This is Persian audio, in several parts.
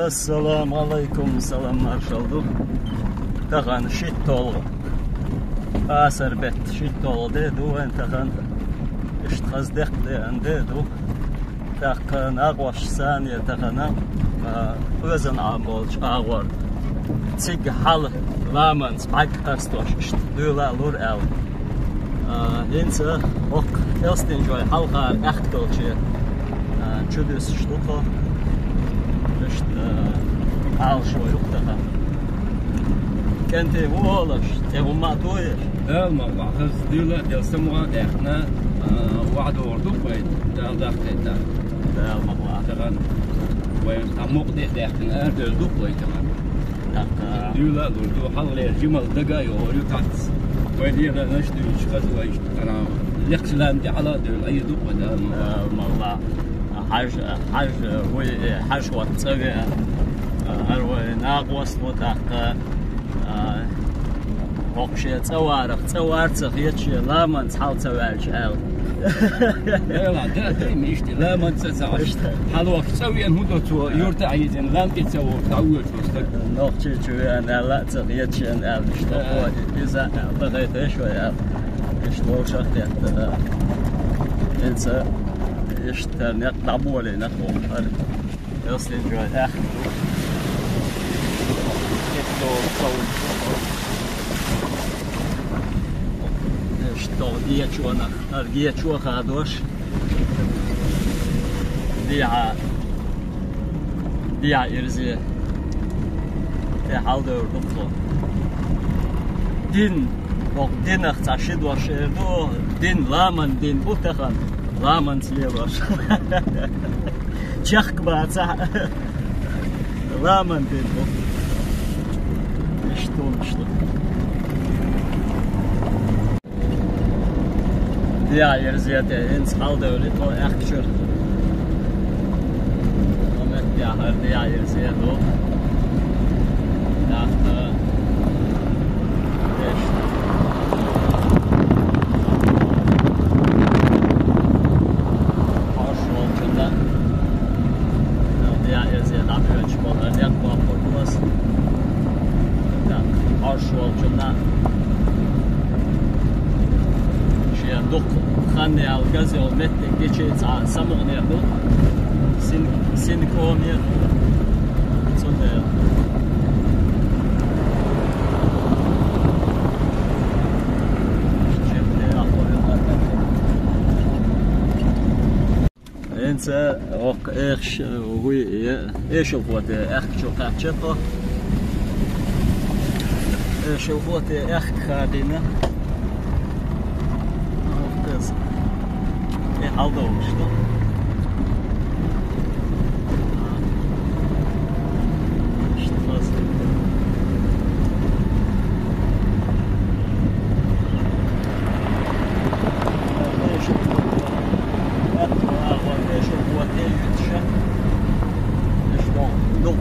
Assalamu alaikum, salamlar şoldu. Tağan şit tolu. Asar bet şit tolu dedi o entağan iştxazdek dedi o. Tağan ağvaş saniye tağana özün ağbolç ağvar. Tig hal laman spike kastoş işte düla lur el. Inse ok elstin joy halqa echtolçı. Çüdüs ştuko. İşte al şoy ruhtaha. Kente vuolaş, te umma toyer. ما خذ ديلا ديال سموها احنا وعد وردو بيت دال دقيقة دال مغلا تغن وين عمق دي احنا دال دو بيت كمان ديلا وردو حل جمل دقا يوريو تاتس وين ديلا نشتي شقد ويش انا لقشلان دي على ديال اي دو دال مغلا حاج واتسوي هروي ناقوس متاق وقشية تصوارتخ يتشي لامان تحال توالش آل لا ده ميشتي لامان تسعش حلوة تسوي أن هدو تو يورتا عيزين لان تسوي تعود وستك نوقشي شوي أنا لا تخ يتشي أن آل اشتوقوا إذا بغيت شوي آل اشتوق شخيت إنسا اشتر نقبولي نقبول يصلين جوي أخذ يتلو قول Što gdje čuha doš dia irzi te halde urduqlo din bok dinach tashid wa sherdo din laman din butahan laman slevash chakba tsa laman din bok что Ja, hier zit in Schouder, dit wel echt schur. Ja, hier zit ook. Dat is. Hartschwolkende. Ja, hier zit dat puntje van de nekbal voor ons. Ja, hartschwolkende. دوق خاني على الغازي والمت جيتش على سمغني دوق سينكوني صدق انسى اوق ايش هو ايش الفوت اخ شو قاعد ايش الفوت اخ خادينا aldı olmuştu. İşte fazla.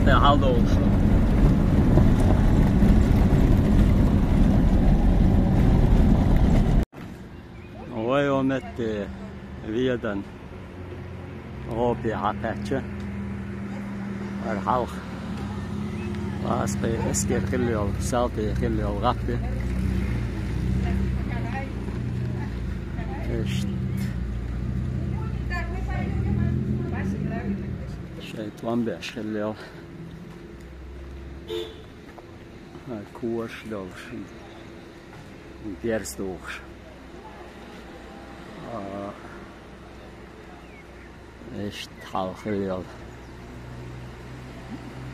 İşte aldı olmuştu. ويومت فيدا غوبي عقاتشة الحلق واسقي اسكي خليو سالتي خليو غطي شيطان بيش خليو كورش دوش ديرس دوش إيش تحاول خليل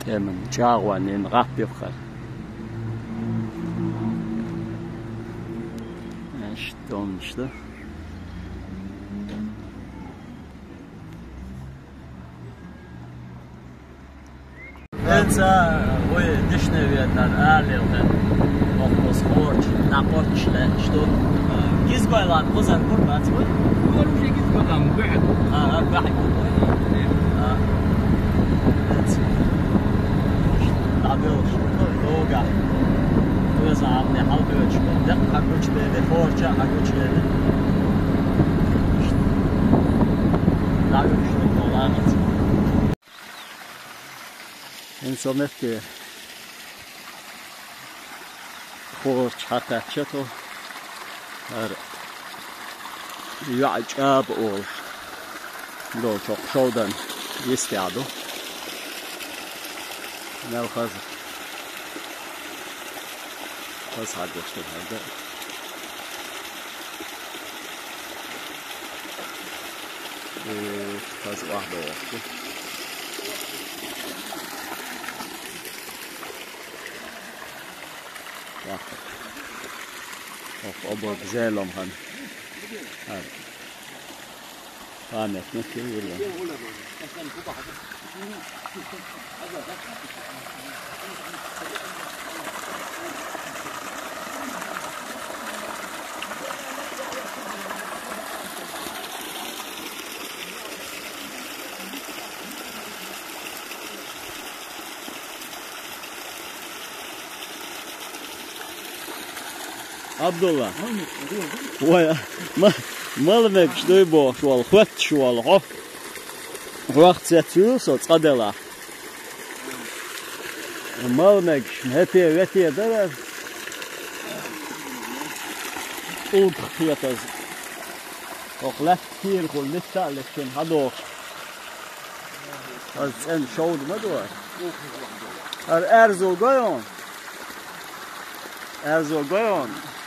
تمن جاوان ينغف بخل إيش تونشته إنسا وي دشنا ويتنا آليلنا نقص خورج نقطش له شتو جيزقايلان قزن قربات وي هو مش جيزقايلان بعد بعد تعبير لوجا توزع عمني حلقوش بدق حقوش بيدي فورجا حقوش بيدي تعبير شنو قولانت إنسان متى خورش حتى شتو يعجب أول دو شوق شودن يستعدو ناو خاز حد يشتغل هذا خاز واحدة واحدة واحد أبو بزيلهم هن فاهمك نكتي ولا عبد الله ويا ما لمك شدوي بو شو الخوت شو الخو وقت ساتيو صوت قدلا ما لمك هتي ده أوض خياطز أخلاق كتير كل لسه لكن هذا أن شود ما دوار أرزو قيون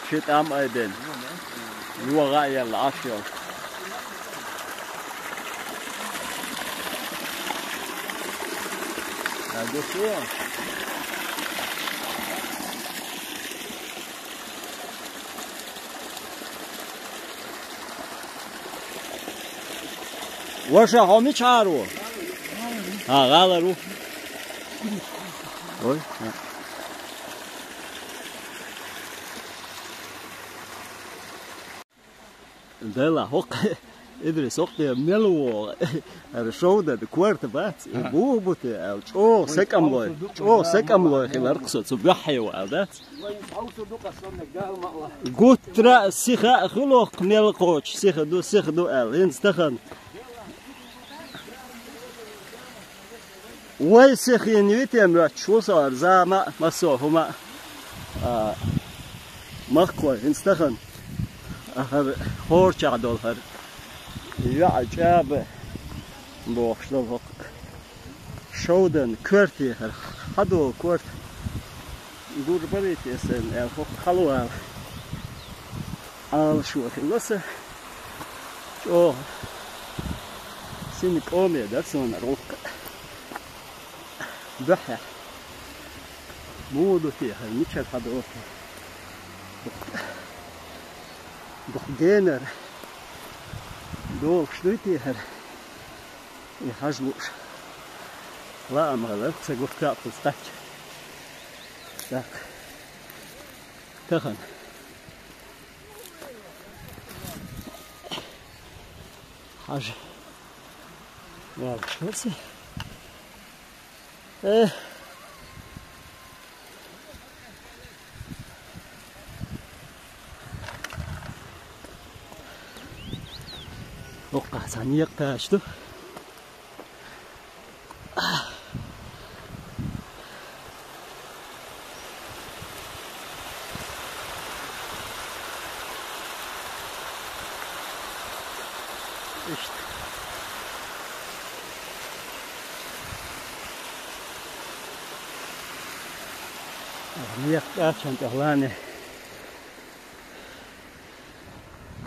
شيت أم أيدن يوغايا العشير هذا شو وشا همي چارو غالرو اوي دلا هوق ادرس هوق ملو الشوده بكوارت بات بوبوت او سكملو خلارقصو صبحي وعادات قلت ترى سيخه خلوق من القوش سيخ دو انستخن وي سيخ ينويتي امرات شو صار زعما مسوهما مخوي انستخن هر خورش عدول هر يعجب بوخشلوك شودن كورتي هر هدو كورت يقول بريتي سن الفوق خلوها شو خلصه شو سينك أمي درسون روك بحر مودو فيها الميتشر حدوك بخجينر دول شلوتي هر يحجبوش لا أمغلق سيقول كابل ستاك ستاك تخن حاجة واو شوسي وقع ثانية تاشتو عشان تهلاني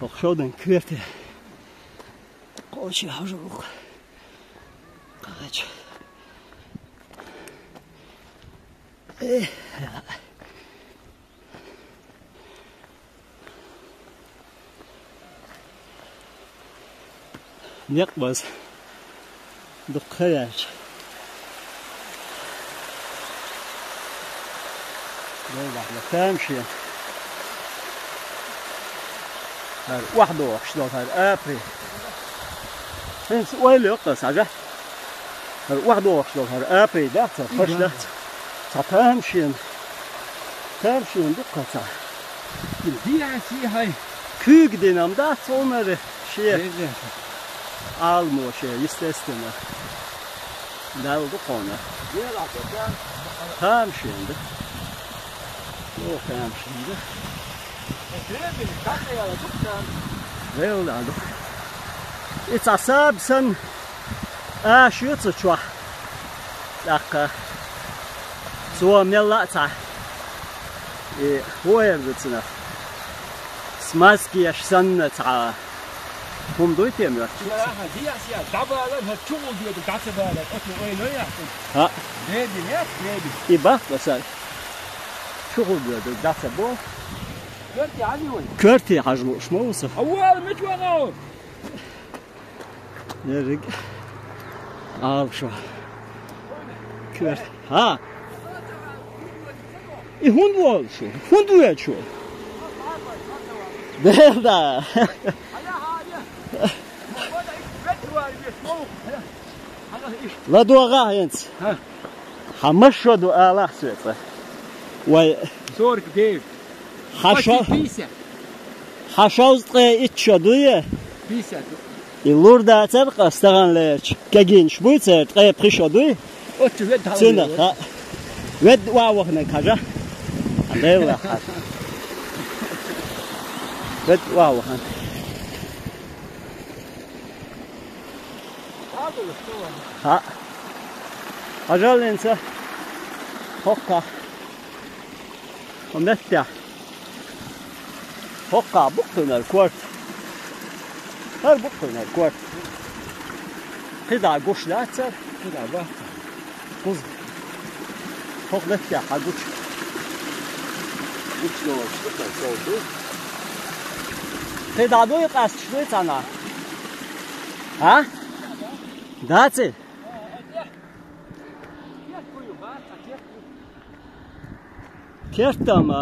قشودن كيرتي قوشي حجروك قاج يقبض دقياج لا تمشي هذا واحد وعشرين هذا أبري وين يقص حاجة هذا واحد وعشرين هذا أبري ده فرش ده تمشي دقة دي عسي هاي كيك دينام ده صومر شيء عالمو شيء يستثنى دال دقونه يلا كان خامشينده او خامشينده تريد الكاتة يا دكتور ويل دالو اتعصب سن شوت شو لك سو ميلا تاع هو يربطنا سماسكي اشسن تاع هم دويت يمر لا دي اسيا دابا لها تشوغ ديال الكاتة بالك اكو وين يا ها بيبي يا بيبي يبا بس شغل ديال الكاتة بو كرتي علي وين كرتي حجمه شموسه اول متوغو نرق شو كرت ها هون شو هون شو ده لا دوغا انت حمشوا دو اله سويت و صور كيف حشاوز طي اتشدويه بيسا يلور دا ترق استغان ليش كاجينش بويتر طي بريشدوي اوتو ود سنه ود واو هنا كاجا الله ود واو هنا ها أجل إنسى هكا ومتع هكا بقنا الكورت هل بقنا الكورت قطع قوش لا تسر قطع بقى قوز هك متع حقوش قوش لو شو قطع دو يقاس شوي تانا ها داتي كرتم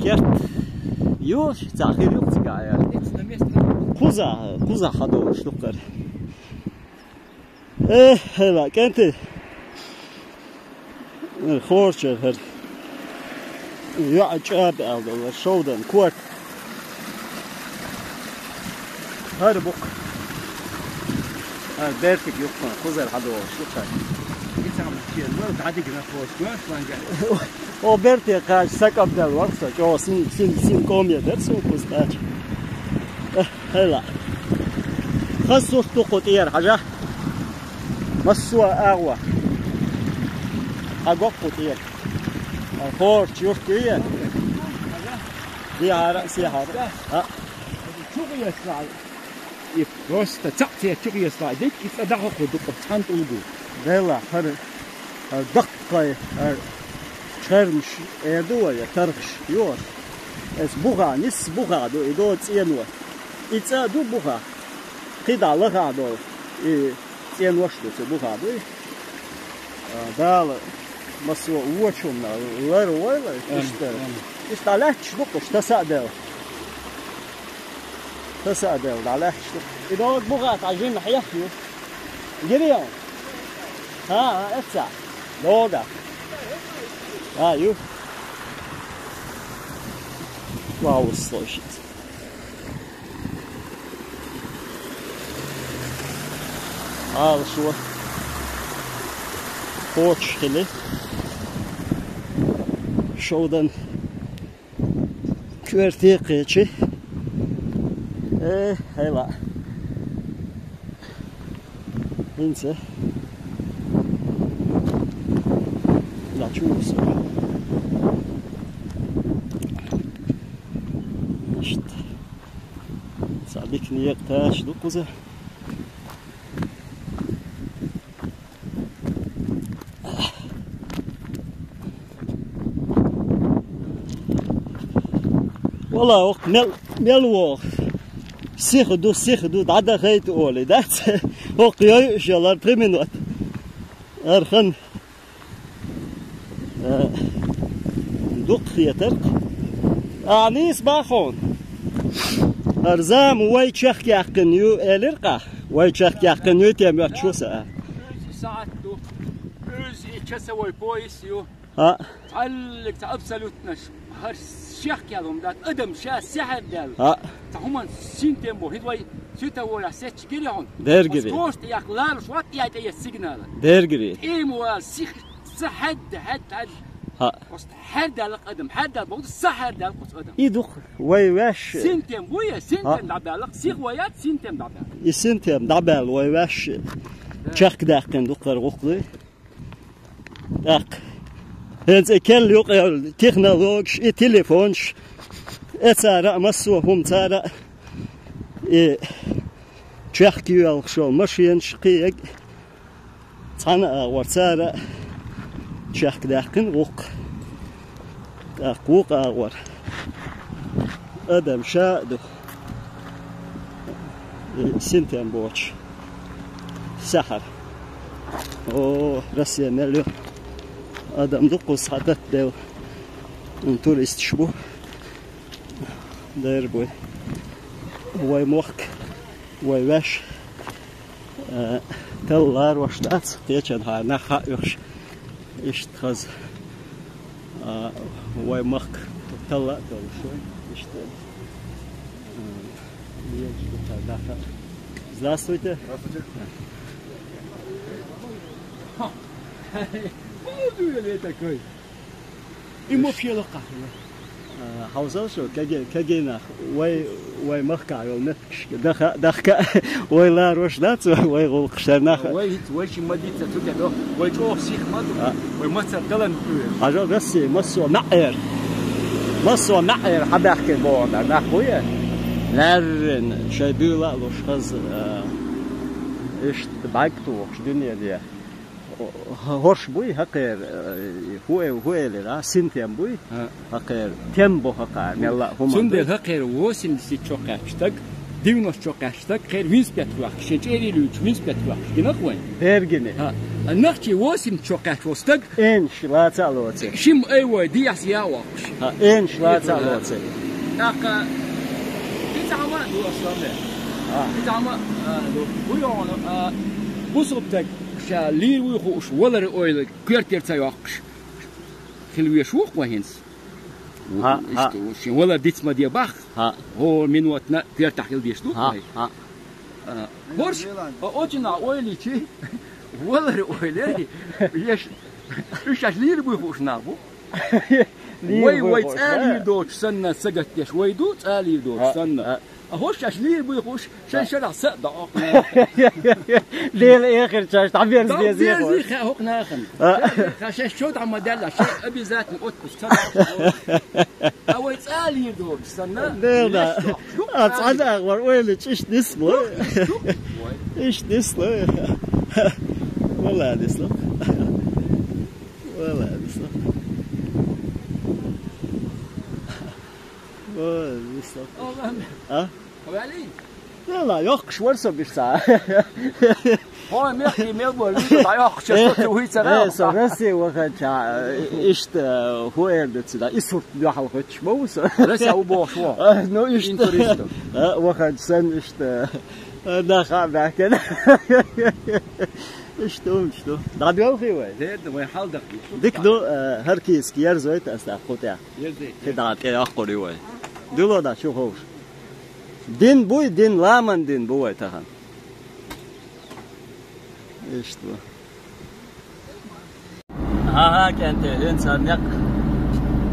كرت يوش تأخير يوقت قاعد قوزا حدو شلوكر هلا كنت الخورشة هر يعجب على الشودن كورت هربك بيرتك يقطع قوزا حدو شلوكر O Bertie kaže sekam del vrsta, ovo sin komje dersu postač. هلا خصو تقطير حاجة مسوا أغوى أقوى قطير الخور تشوف كيه دي على رأسي هذا ها شو يسمع يفرست تعطي شو يسمع ديك يصدقوا دقة تانت ولدو هلا هر دقة هر ترمش يدوه يترخش يور اس بوغا نس بوغا دو يدو تينوا إذا دو بوغا قيدا لغا دو تينوش دو بوغا دو دال مسوا وشونا وير وير اشتغلت شلوكش تسأدل على إذا بوغا تعجين محيحيو جريون ها افسع لوغا يو واو الصوشت هذا شو كوتش خلي شودن كورتيقيتشي هلا انسى لا تشوف صعبك نيك تاش دقوزة والله وقت ملوخ سيخدو دعدا خيط أولي دات وقت يشالر بريمينوات أرخن دق خيترق أعنيس باخون أرزام وي تشخ يحقنيو إلرقا وي تشخ يحقنيو تيم يحشوسا ساعات دو أز إتشسوي بويس يو ها تعلق تعبسلوت نش هر شيخ يالهم دات أدم شا سحر دال ها تهمن سين تيمبو هدوي سيتا ولا سيتش جريهم درجري كوست يقلال شوات يا سيجنال درجري ايمو سيخ سحد هد ها حد القدم حد الموضوع سحد القدم يدخ ويواش سنتم ويا سنتم دعبالك سيخ ويات سنتم دعبالك يسنتم دعبال ويواش تشك داقن دقر غقلي داق هنز كل يوق تكنولوجش تليفونش اتسارع مسو هم تسارع تشك يوق شو ماشين شقيق تانا ورتسارع تشك داقن غق داق أغور أدم شادو سنتين بوش سحر أوه رسيا مليو أدم دقوس حدث ديو توريست شبو داير بوي هواي موخك هواي واش تلار واش دات تيجن هاي نخا يوش اشتخز هواي موخك تلا تول شوي اشتغل Здравствуйте. Здравствуйте. Молодой ли такой? И вообще лока. حوزل شو كجينا وي مخكع يولنكش دخك وي لا روش دات وي غلق شرناخ وي شي مديت تجدو وي جو سيخ مدو وي مصر دلن اجو بس مسو معير حدا احكي بوعد ناخويا لارن شايبولا لوش خز ايش بايكتو وش دنيا دي هورش بوي هقير هو اللي را سنتيم بوي هقير تيمبو هقار ملا هم سندل هقير وسن سي چوقاشتك دينوس چوقاشتك خير وينس بيتواخ شجيري لوچ وينس بيتواخ جنقوين درجني ها النخشي وسن چوقاش وستك انش لا تعلوتي شم ايوه دياس ياوخش انش لا تعلوتي ناقا تعمل دو اصلا تعمل بويون بوصبتك شالير ويخوش ولا رؤيل كيرتير تايوقش خلوي شوق وهنس ولا ديت ما دي باخ هو من وقتنا ترتاح الديشتو برش اوجنا اويلي شي ولا رؤيل يش ايش لير ويخوش نابو وي تالي دوش سنة سقتش وي دو تالي دوش سنة أهوش عشليه بيخوش شن شرع سقط ليه الآخر شاش تعبير زي زي هوك ناخن خشاش شو تعم دلع شيء أبي ذات الأوتكس أو تالي دوش سنة لا أتصعد أغور ويلش إيش نسمه إيش نسمه والله نسمه لا يخش ورثة بيسا هو ميخي ميلبور لا يخش توهي سرا سرسي وخد إشت هو يردت سدا إسرت بيحل خدش موسى رسي أو بوشوا نو إشت وخد سن إشت دخل بعكنا إشتو دعبي أوفي وين زيد وين حال دقي ديك دو هركيس كيار زويت أستأخذه يزيد كده كده أخوري وين دولو دا شو خوش دين بوي دين لامن دين بوي تهان إيش تو ها كانت إنسان يق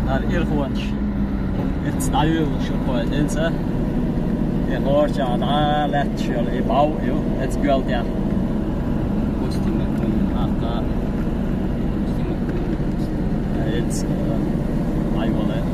هر إرخوانش إتستعيل شو خوات إنسان يخورش عدالة شو الإباو يو إتسقال ديا أقا إتس أيوة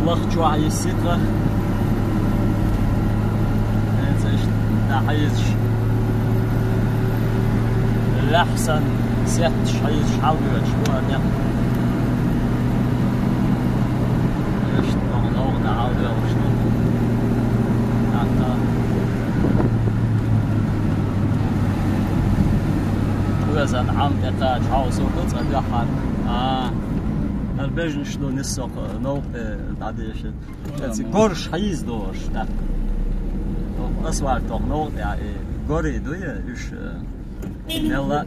لخ جوعي السكة حيز الأحسن ست حيز حلوة شوان يا إيش نوع عاودة وشنو حتى وزن عم تقاج حوصو قلت أجحن البيجن شلو نسق نوع تعديش قرش حيز دوش أسوار تغنوط يعني قري دوية إيش نلا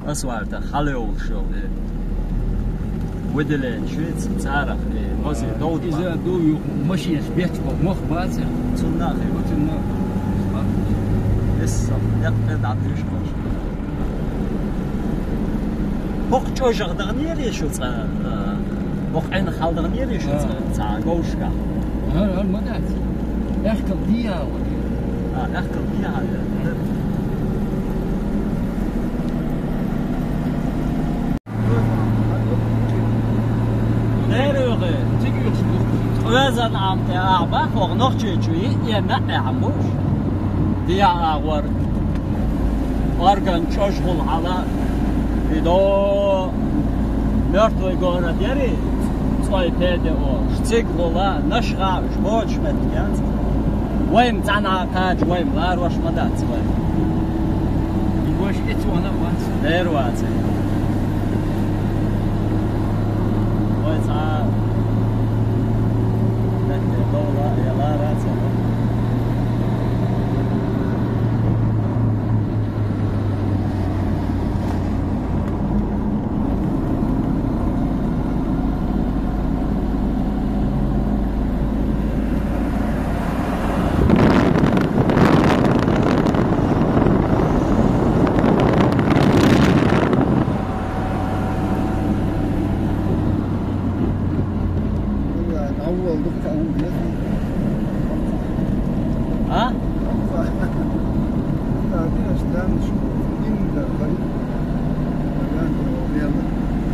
أسوار تخليول شو ودلين شويت تعرف غزي دوت إذا دو ماشي بيت مخ بازر تناخي وتناخ لسه يقعد عبديش خوش بوق جوجغ دغنيري شو تصا بوق عين خال دغنيري شو تصا غوشكا هل مدات احكم ديها احكم ديها وزن عم تعبا فوق نخشي شوي يما عموش دي أغور أرجن شغل على بدو مرتو يقول ديري صاي بيدي أو شتيقولا نشغا شبوش متيان وين تانا كاج وين لار وش مدات وين يقولش إتوانا وانس دير واتي وين تعال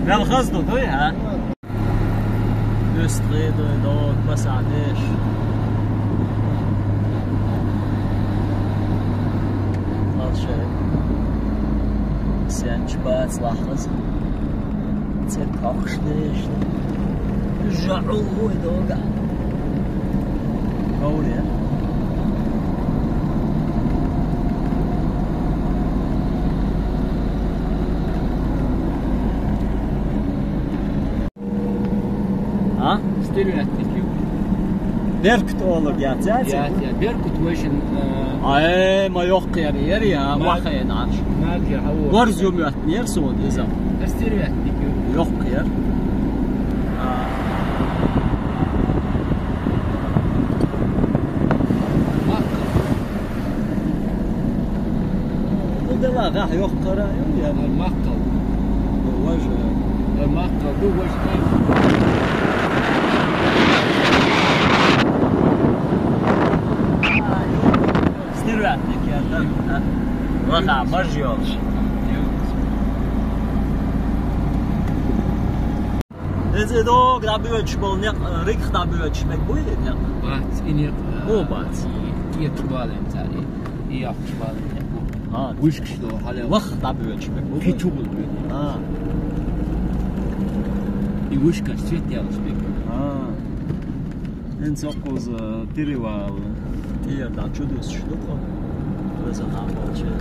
لا الغزل دوي ها يستغيد دوت بس عديش هذا شيء سيان شبات لاحظ تبقاش ليش رجعوا دوقع قولي Berkut olur gerçekten. Ya Berkut ويشن Ay ma yok yani ya وخين عاش. ما في هو. Gorz yom yer son إذا. استريت Yok yer. Bu da la gah yok kara yani. المقطع. وجه. المقطع هو وجه. استراتك يا ده وقع مرجيوش إذا دوق دابيوش بولنيق ريك دابيوش مقبولين يا بات إني مو بات يكبالين تاري يكبالين وش كشلو هلا وخ دابيوش مقبول في شغل يوش كان سويت يا وسبيك إن سوقوز تريوال تير دا чудес штука وزن عمل شيء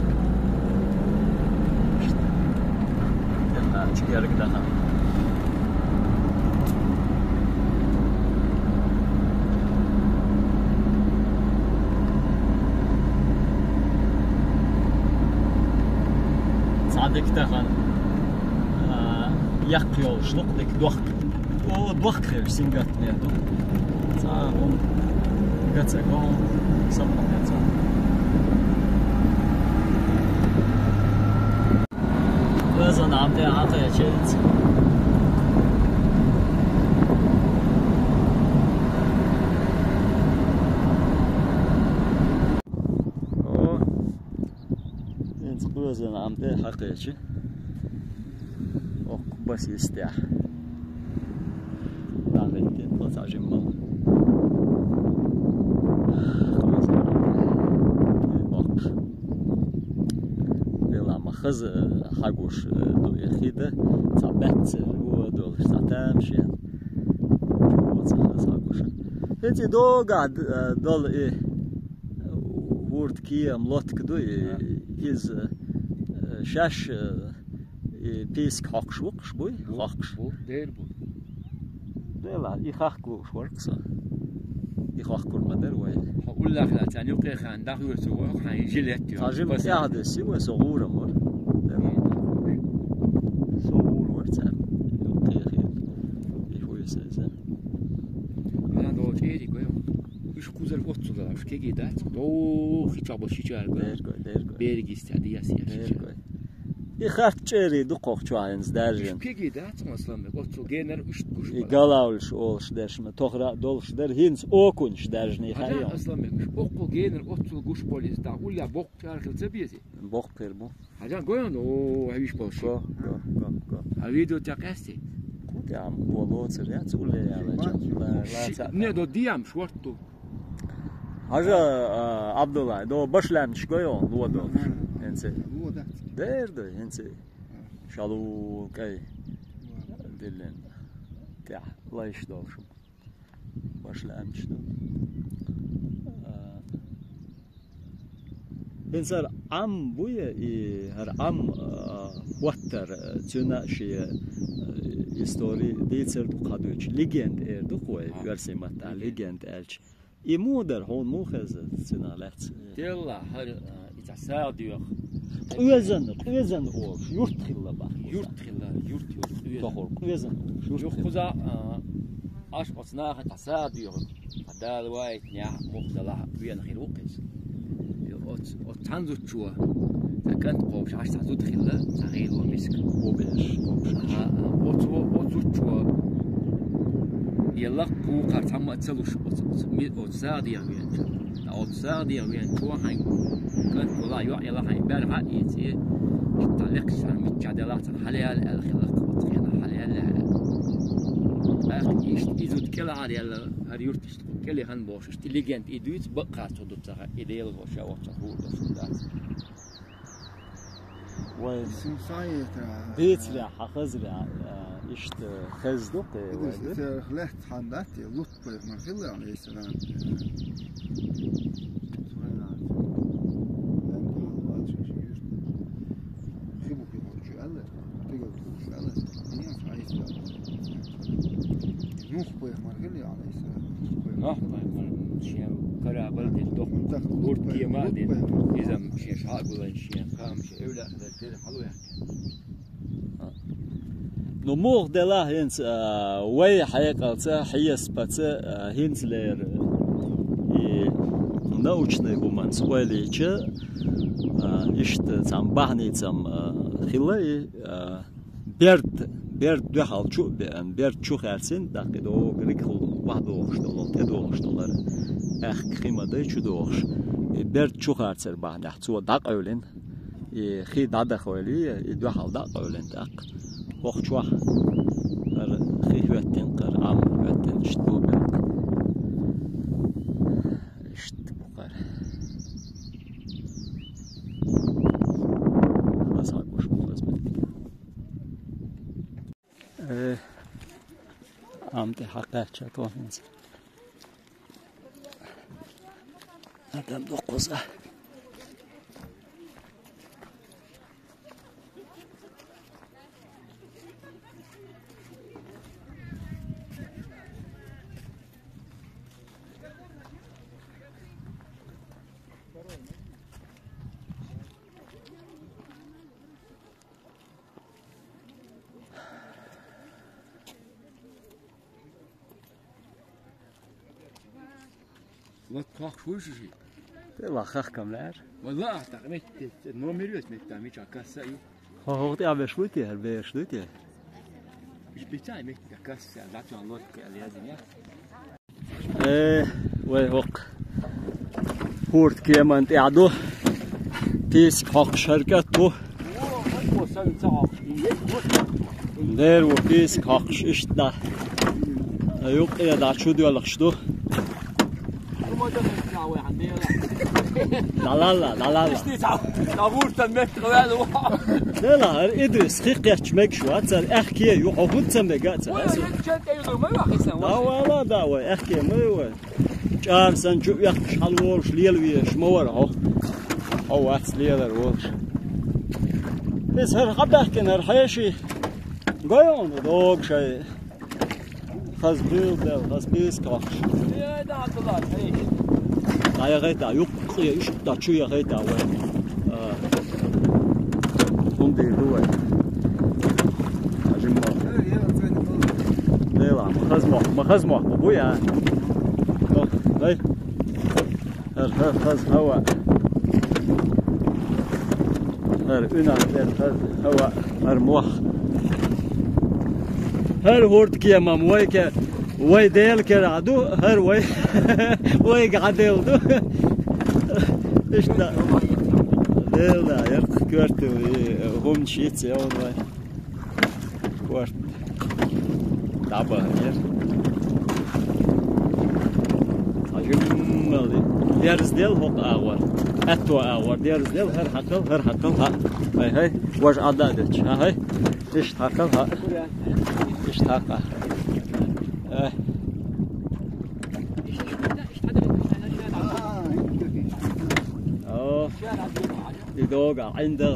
يلا تجارك دها صادق دهن يقيول شلوق ديك دوخ خير سينغات نيدو صاهم قتل قوم صبر قتل وزن عمتي عطيه شيت وزن عمتي حقيقي بس يستاح بعدين تطلع جمال خز حقوش دو يخيده تعبت هو دول ستامشي خز حقوش انتي دو قاعد دول ايه ورد كي ملوت كدو هيز شاش بيسك حقش وقش بوي حقش دير بو لا يخاخكو شوركسا يخاخكو المدر وي اقول لك لا تاني وقي خان داخل يسوق خان جيلت تاجم قاعد سوى صغور مر صغور ورتان يوقي خير يفوي سازا انا دو تيري كويو ايش كوزر اوتسو اش كيجي دات دو خيتابو شيچار ديرغو بيرغ استادي ياسيا ديرغو يخاف تشيري دقوق شوينز دارجن كيجي دات مثلا اوتسو جينر اش كوش يقلاولش اولش داشما توخرا دولش در هينس اوكونش دارجني خايو اصلا مش اوكو جينر اوتسو غوش بوليس دا ولا بوق شارك تبيزي بوق بيربو حاجه غوين او هايش بوش go هايدو تاكاستي يا بولوت ريات ولا يا لا دو ديام شورتو حاجه عبد الله دو باشلامش غويون لو دو انسي دير دو انسي شالو كاي دلن تاع الله يشدوش باشلامش دو انسر عم بويا هر عم وتر تنا شي ستوري ديتسر قادوش ليجند اردو قوي ورسمت ليجند الش يمودر هون موخز تنا لات يلا هر يتساعدوا قوزن او يورت خلا با يورت تخور قوزن يورت خذا اش اصناخ تساعدوا هذا وايد نيا مختلع بين خير وقت او تنزو تشوا كانت قوش عاش تعزو تخلا تغيل ومسك وبيش او تشوا يلا قو قرت هم اتسلوش او تساعد يا وين او تساعد يا وين تو هاي كانت والله يلا هاي بارها يتي تعلق شان متجادلات حليال الخلق وتخيل حليال اخ يزو تكلا على هريورتش كلي هان بوش ليجند ايدويت بقى تدو تاع ايديل وشا وتقول ده و سمسايت بيت لا حخز لا اشت خزدق إذا خلت حنداتي لطف ما خلى عليه السلام نوح بيخمرغلي عليه السلام نوح بيخمرغلي شيء كرا بلد الدخل ورد كيما دين إذا مشي شعقل شيء قام شيء ولا هذا كده حلو يعني نموغ دلا هينس وي حقيقة حيس بس هينس لير научный гуман سوالي че ишт цам бахни цам хилай берд духал чу берд чу херсин дакидо грикхул вахдо оштолол тедо оштолар ах химада чудош берд чу херсер бахна цу дак ölen خي دادا خوالي دухал дак ölen дак وخچوا خي هوتين قر عم هوتين شتو عمتي حقات شاتوه ننسى هذا مدقوزة لا تخاف شو شيء لا خاخ كملار والله اعتقد نوميريوس متامي كاسا يو هو تي ابي شويتي هربي شويتي مش بتاعي مت كاسا لا تعلق لازم يا وي هوك هورت كيمان تعدو تيس حق شركة بو دير وفيس حقش اشتا يوق يا دا شو دي ولا خشدو لا İşte tavurtan metre ve لا إدريس خيقيش مكشو هتسر أحكي يقعد سمجات لا ولا دعوة أحكي ما هو جار سن شو يخش حلوش ليل ويش مور هو وقت ليل الوش بس هر قبل كنا رحيشي قايون دوق شيء خاص بيل ده خاص بيس كاش يا ده عطلات ايش لا يا غيتا يقطع ايش تشو يا غيتا وين هم دي هو اجمع لا ما خزمه ابويا هاي خز هوا هر انا خز هوا هر موخ هر هورد كي مام ويك وي ديل كرادو هر وي وي قعدل دو ايش ده لا يرق كورت هم شيت يوم وي كورت دابا هير اجمل ديرز ديل هوق اور اتو اور ديرز ديل هر حقل ها هاي واش عدادتش هاي ايش حقل ها ايش حقه يدوق عنده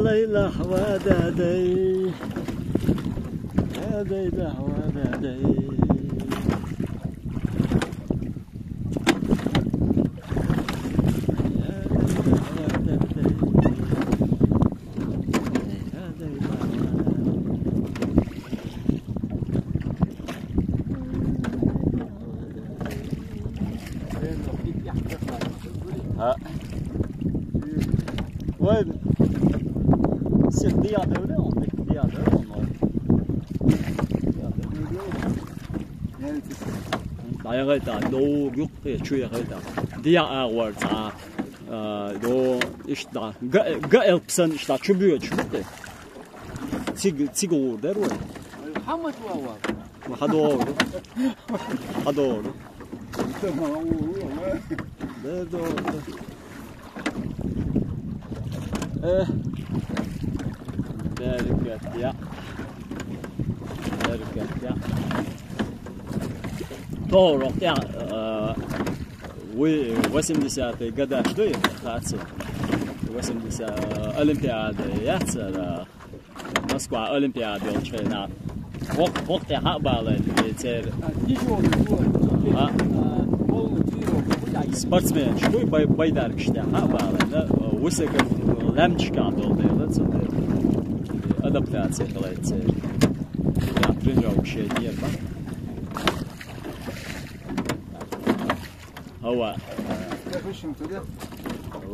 ليلى ودادي ليلى ودادي وين سير ديال دولة ديال لا يا غيتا دو يق شو يا غيتا ديال أورد دو إيش دا قال بسن إيش دا شو بيو شو ده تيجو ده وين محمد وهو ما حدور ده دركت يا طورق يا وسم دساتي قداش دوي خاصة وسم دسا أولمبياد يحصل مسكوا أولمبياد يوشينا وقت حقبالة يصير سبورتسمان شوي بايدارك شتاع حقبالة وسك لمش قاعد دولة تصير أدابتاسية خلاص تصير يعطينا وشيء ديالنا هو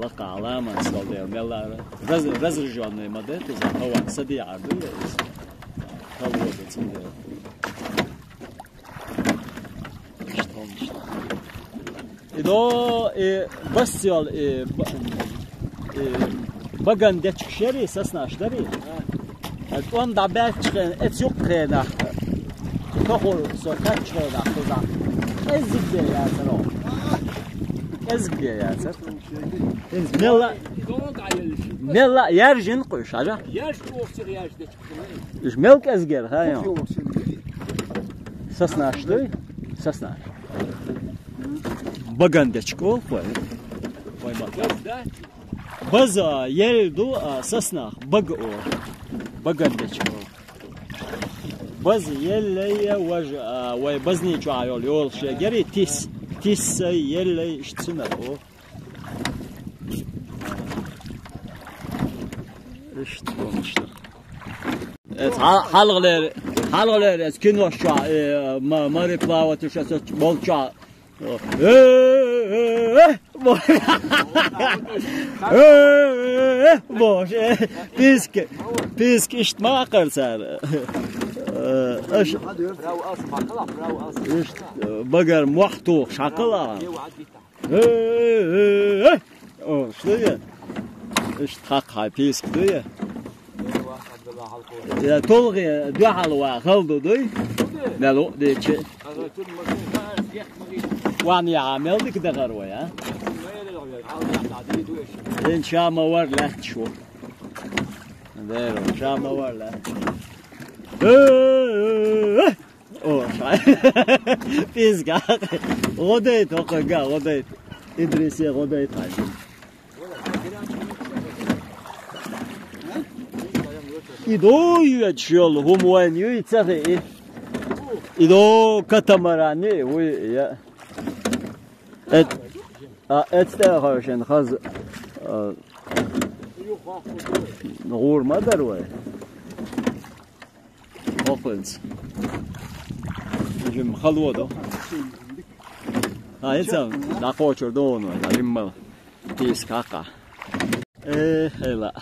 لقى علامة صديق ملا رزرجون مدة هو صديق عربي هو بتصير إذا بس يال bagan de çıkışları sasnaşları. On da belçken et yok krena. Tohur sokak krena kuza. Ezgi ya sen o. Ezgi ya sen. Nella yerjin koş aja. Yerj koştur yerjde çıktı. İş melk ezger ha ya. Sasnaşları. Sasnaş. Bagan de çıkıyor koy. Vay bak. بزا يلدو سسنا بقو بقدشو بز يلي وج وبزني جايول يول شجري تيس يلي اشتسنا او اشتو حلغلر اسكنو شا ما ريبلاو تشس بولچا boş pisk işte makar ser اش بقر موحتو شاقلا او شليه اش تحق هاي بيسك دويه يا تلغي دو حلوة خلدو دوي لا لو دي تشي واني عامل ديك دغروي ها ان شاء ما ور لحت شو ديرو ان شاء ما ور لحت اوه بيسك غديت وقا غديت ادريسي غديت هاي İdo yiyeceğiz, humuan yiyeceğiz. İdo katamaran ne, ya. Et de harşen haz. Ngur madar var. Hoppens. Bizim halvada. Ha, insan, na koçurdu onu, alimma. Pis kaka. Hela.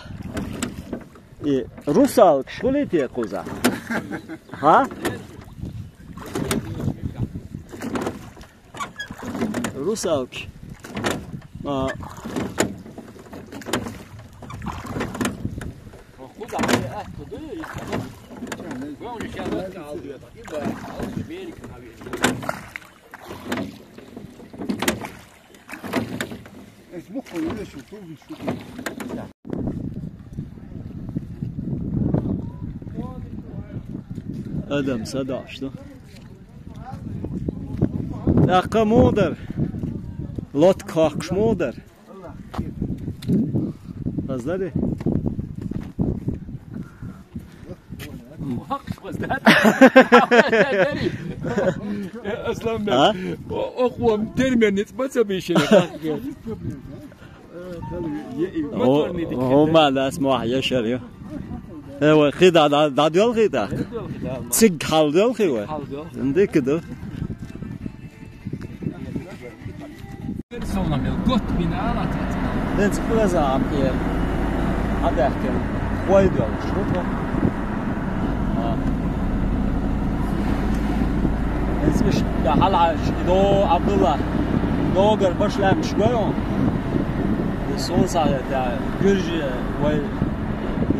Rusal, что ли ты коза? А? Русалки. Adam sadaştı. Dakika moder. Lot kalkış moder. Fazladı. Aslan ben okuam termenit masa bir şey. هما ناس موحية شريو. هو خيدا داديال خيدا. تسق حالديال خيوه. عندي كده. Sonamel gott min alla tat. Den splaza apel. Hade jag koydum şu bu. Esmiş ya hala do Abdullah. Dogar başlamış görüyor. Son sayede ya Gürcü ve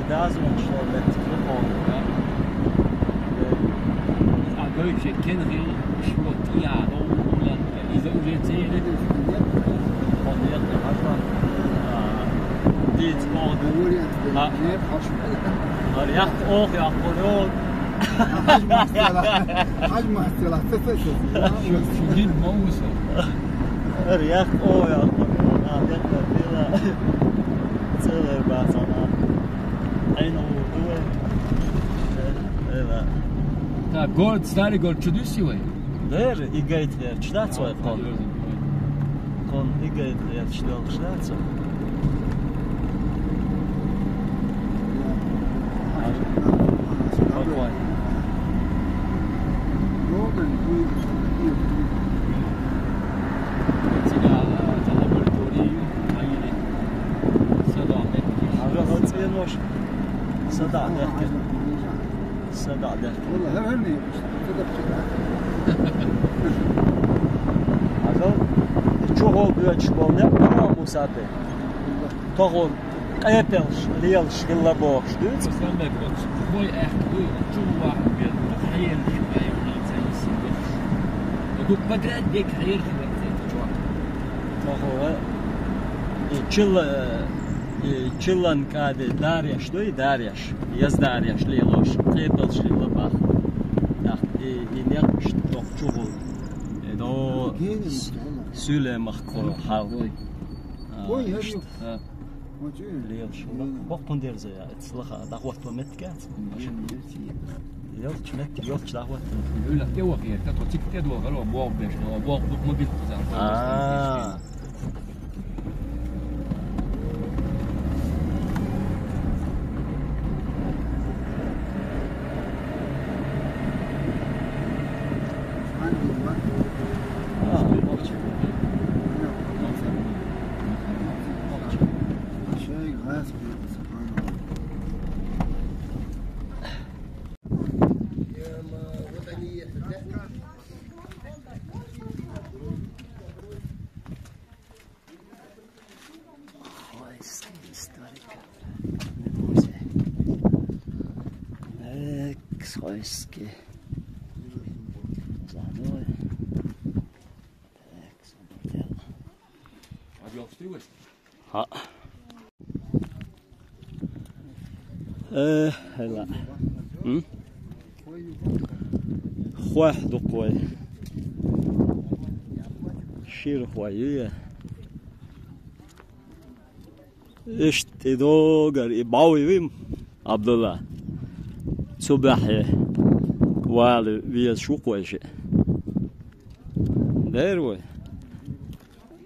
lazım şöyle telefon ya. Deutsche Kenri schwot ja Holland. İze üretseyle de von der Hatta dit oldu. Ha ya oh ya kolon. حجم احتياط Şugin Mausa. Riyak o ya kolon. Adet bila. Seler basana. Aynı oldu. Evet. Ta god stari god çudüsü var. Der igait der Schnatz war kon. Kon igait der Schnatz. Okay. صدع ده والله هرني هذا تشوفوا بيتشبون نبغى مسافة تقول قيبلش ليلش كلا بوش دوت Aslan ben god. Boy echt çok واحد bir hayal değil bayım sayısı. Bu kadar dik hayal gibi çok. تقول Чилан каде дарьяш, что и дарьяш, яз дарьяш лилош, қебелш лилабах. Так и нет что чувал. До сюле махко хал. Ой, я вижу. Лилош. Бог пондерзе я, слаха, дахват пометкат. Йолч мет, йолч дахват. Öyle tevak yer, tato çıktı da galo boğ beş, boğ bu bir Ah. Хойски. Задой. Так, смотрел. А. هلا. خواه دقوي. شير خويه. İşte doğru bağıyım Abdullah. Sabah var bir şu koyuş. Derve.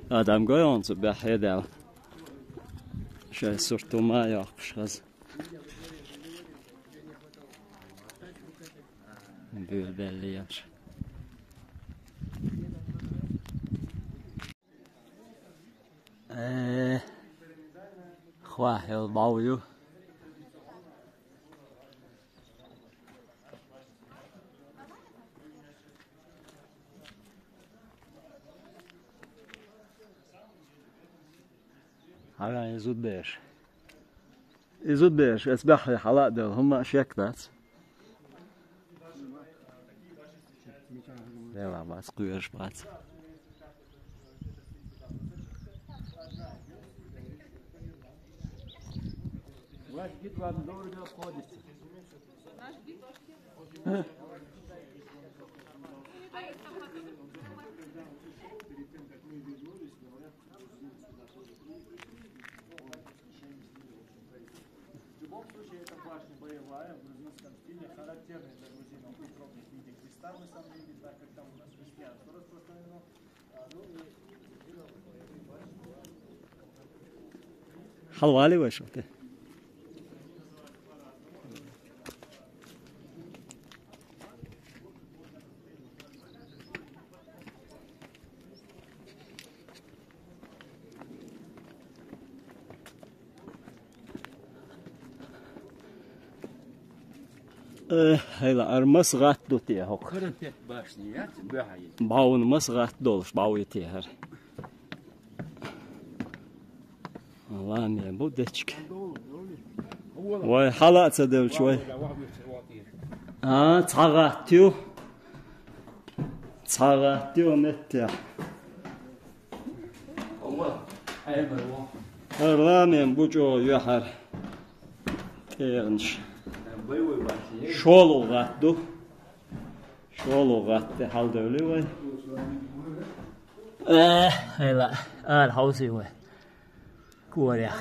Adam goyan sabah eder. Şey sırtıma yakışız. Böyle belli yer. Khoa heo bao vô. هلا يزود بيش. يزود بيش اسبح حلاق ده هم اشياء كذا. لا بس قويش بعد. Git var doğru bir koyduk. В любом случае, эта башня боевая, в грузинском стиле, характерная для грузинов и кровных виде креста, мы сам видим, так как там у нас христианство распространено. حلوالي وش وقته؟ هلا أرمس غات دوتي هوك. Kırıntet başlıyor, bahayı. باون مس غات دولش باويتي هر. والله مي بودتشك. وحلا تصدق شوي. تعغتيو متى. هرلامين بوجو يحر. تيرنش. شولو غاتدو. شولو غات حال دولي وي. هلا الحوسي وي. كوريا.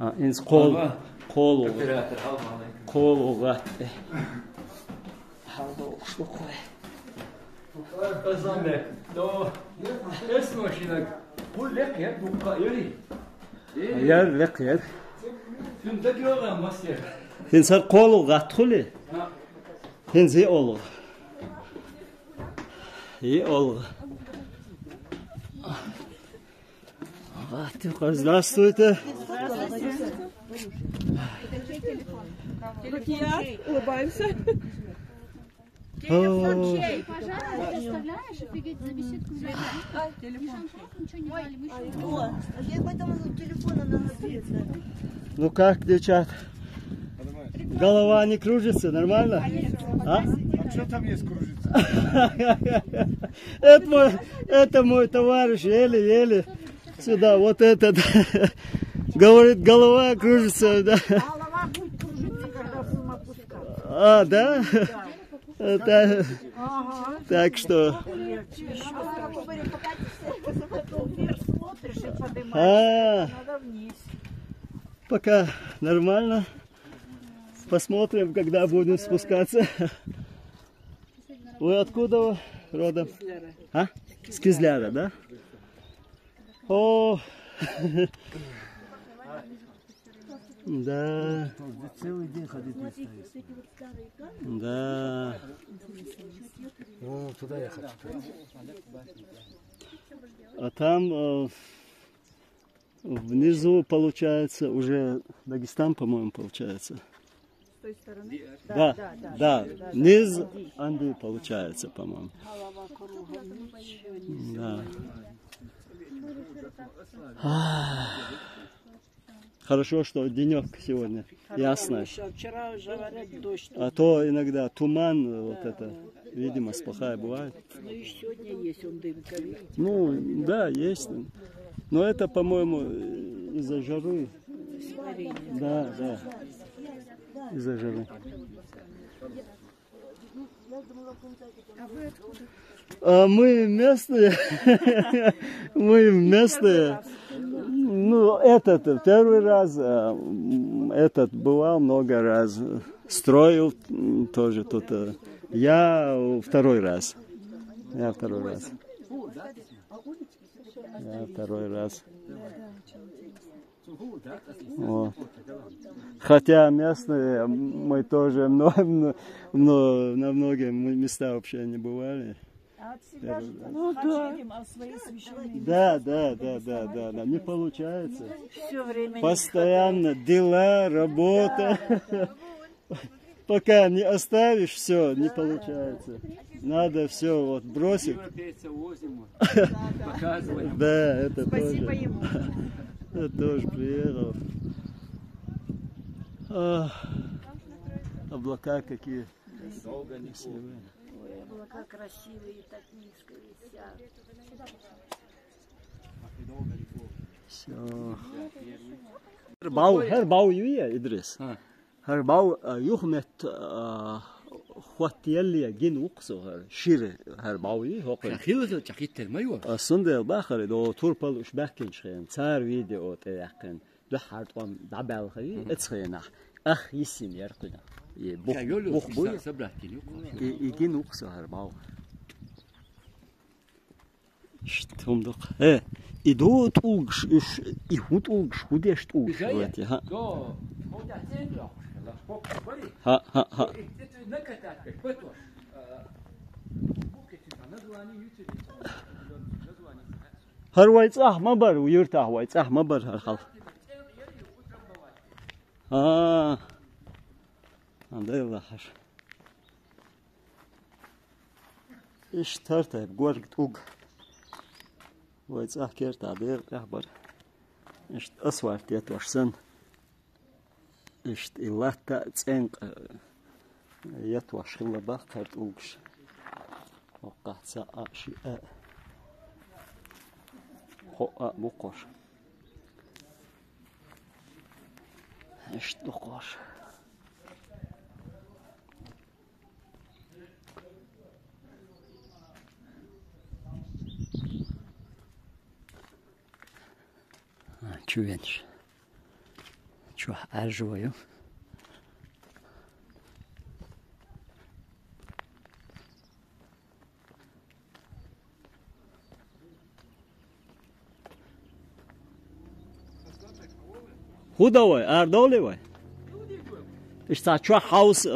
إنس قولو غات. حال دو شوكوي. Kazanmak. Do. Esma şinak. Bu lek ya bu yeri. يا لقيت. Tüm de gören maske. هنسر قولو غات خلي. هنزي أولو. هي أولو. Здравствуйте. Улыбаемся. Телефон чей? Пожалуйста, представляешь, офигеть, за беседку взяли. Телефон ничего не дали, мы Я поэтому телефона нагодится. Ну как, девчат? Голова не кружится, нормально? А? А что там есть кружится? Это мой товарищ, еле-еле. Сюда, вот этот. Говорит, голова кружится. Да. Голова будет кружиться, когда будем опускаться. А, да? Это, так что... Потом вверх смотришь и поднимаешься. Надо вниз. Пока нормально. Посмотрим, когда будем спускаться. Вы откуда родом? А? С Кизляра, да? О, да. Целый день ходить не стоит. Да. Ну, туда я хочу. А там внизу получается уже Дагестан, по-моему, получается. С той стороны? Да. Низ Анды получается, по-моему. Голова кругом. Да. Хорошо, что денек сегодня ясно. Вчера уже говорят дождь. А то иногда туман, вот это, видимость плохая бывает. Ну и сегодня есть он дымка, видите? Ну, да, есть. Но это, по-моему, из-за жары. Да, да. Из-за жары. А мы местные. Мы местные. Ну, этот первый раз, этот бывал много раз. Строил тоже тут. Я второй раз. Я второй раз. Вот. Хотя местные мы тоже на многие места вообще не бывали. Ну да. Да. Не получается. Все время Постоянно дела, работа. Пока не оставишь, все, не получается. Надо все вот бросить. Да, это Спасибо тоже. ему. Это тоже приехал. Облака какие. Красивые. Ой, облака красивые, так низко висят. Все. Her bau юя, Идрис. Her bau юхмет خواتيلي جين وقصه شير هرباوي هو خيلة تحكيت المايوه أصلا البحر ده توربل وش بحكي شخين صار فيديو تيقن لحرت وام دعبال خي اتخينا أخ يسين يرقنا بخ بوي يجين وقصه هرباو شتهم دق إيه إدو تقولش إيش إيهود تقولش وديش تقولش وقتي ها ها هر وايد ما بر ويرتاح وايد ما بر هالخل عندي الله حش إيش ترتب جورج توج وايد كيرت عدير أخبر إيش أسوار تيتوش سن إيش إلا تأتينق يتوش خلا باقر توجش وقعت ساعة شيء حقق بقش إيش تقش شو ينش شو أرجويه هو دوّي أردولي وي إيش صار شو حاوس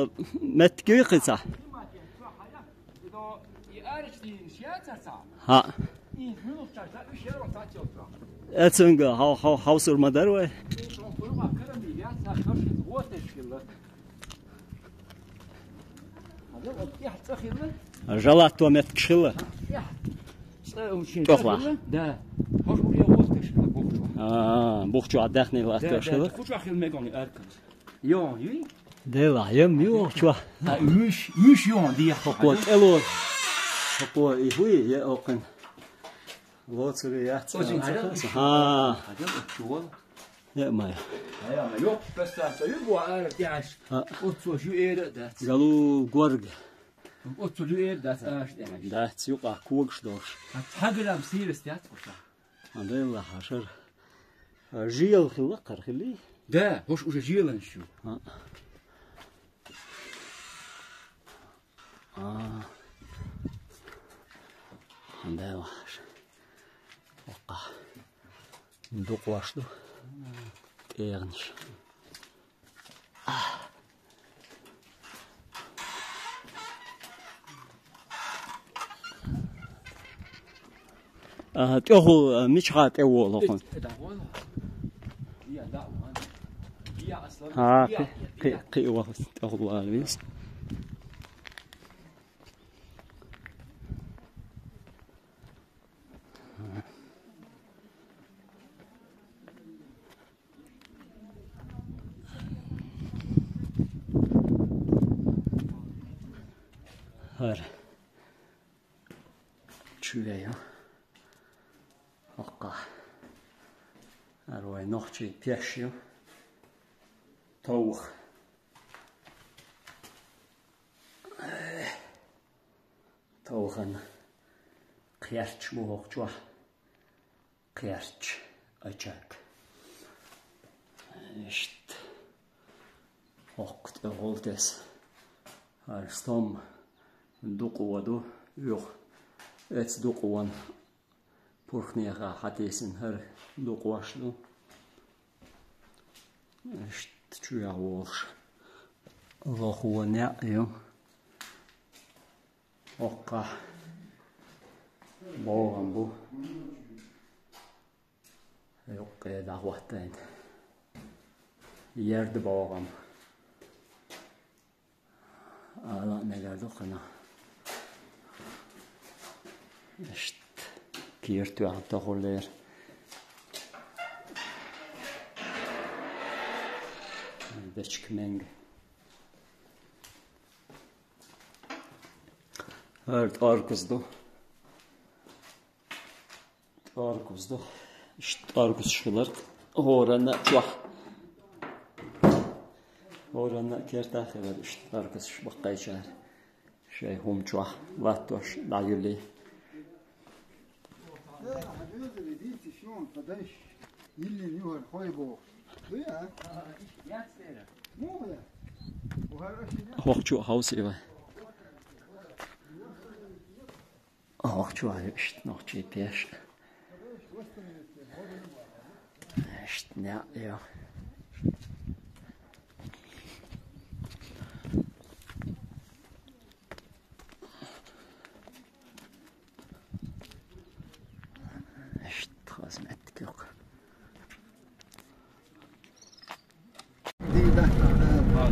متكيق صح ها أتسنج حاوس المدار وي جلات ومتكشلة تخلا ده بوخشو عدخني لا تشلة خوش أخيل ميجاني أركض يون يوي دلا يم يوخشوا يوش يون دي حقوق إلو حقوق إيهوي يا أوكن لوتسري يحتاج يا ما يا ما يوك بس يبغى أعرف تعيش أوتو شو إير ده قالوا قرق أوتو شو إير ده ده تسيقع كوكش دوش حاجة مسير استيات وشا عندي الله حشر جيل خلقر خلي ده وش جيلن شو عندي الله حشر وقع ندوق واشدو تيغنش تأخذ مش هات أول لقون قي وقت تأخذ والبيس هر شوية أقع أروي نخشي بيشيو توخ توخن قيرتش موخ جوا قيرتش أجاك إشت وقت أغلتس هرستم دوقوادو يوخ اتس دوقوان بورخنيغا حتيسن هر دوقواشلو إشت تشويا وولش غوخوانيا يو أقع بوغنبو يوقع دعوتين يرد بوغن على نجادوخنا إشت كيرتو عم تقولير بشك منج هرد أركزدو إشت أركز شلرت هورنا شوح هورنا كيرتا خبر إشت أركز شبقي شهر شيء هم شوح واتوش دعيولي هوخشو هاوس إيوه هوخشو هاي إشت نوخشي بيش إشت نيا إيوه إشت خازمتك يوك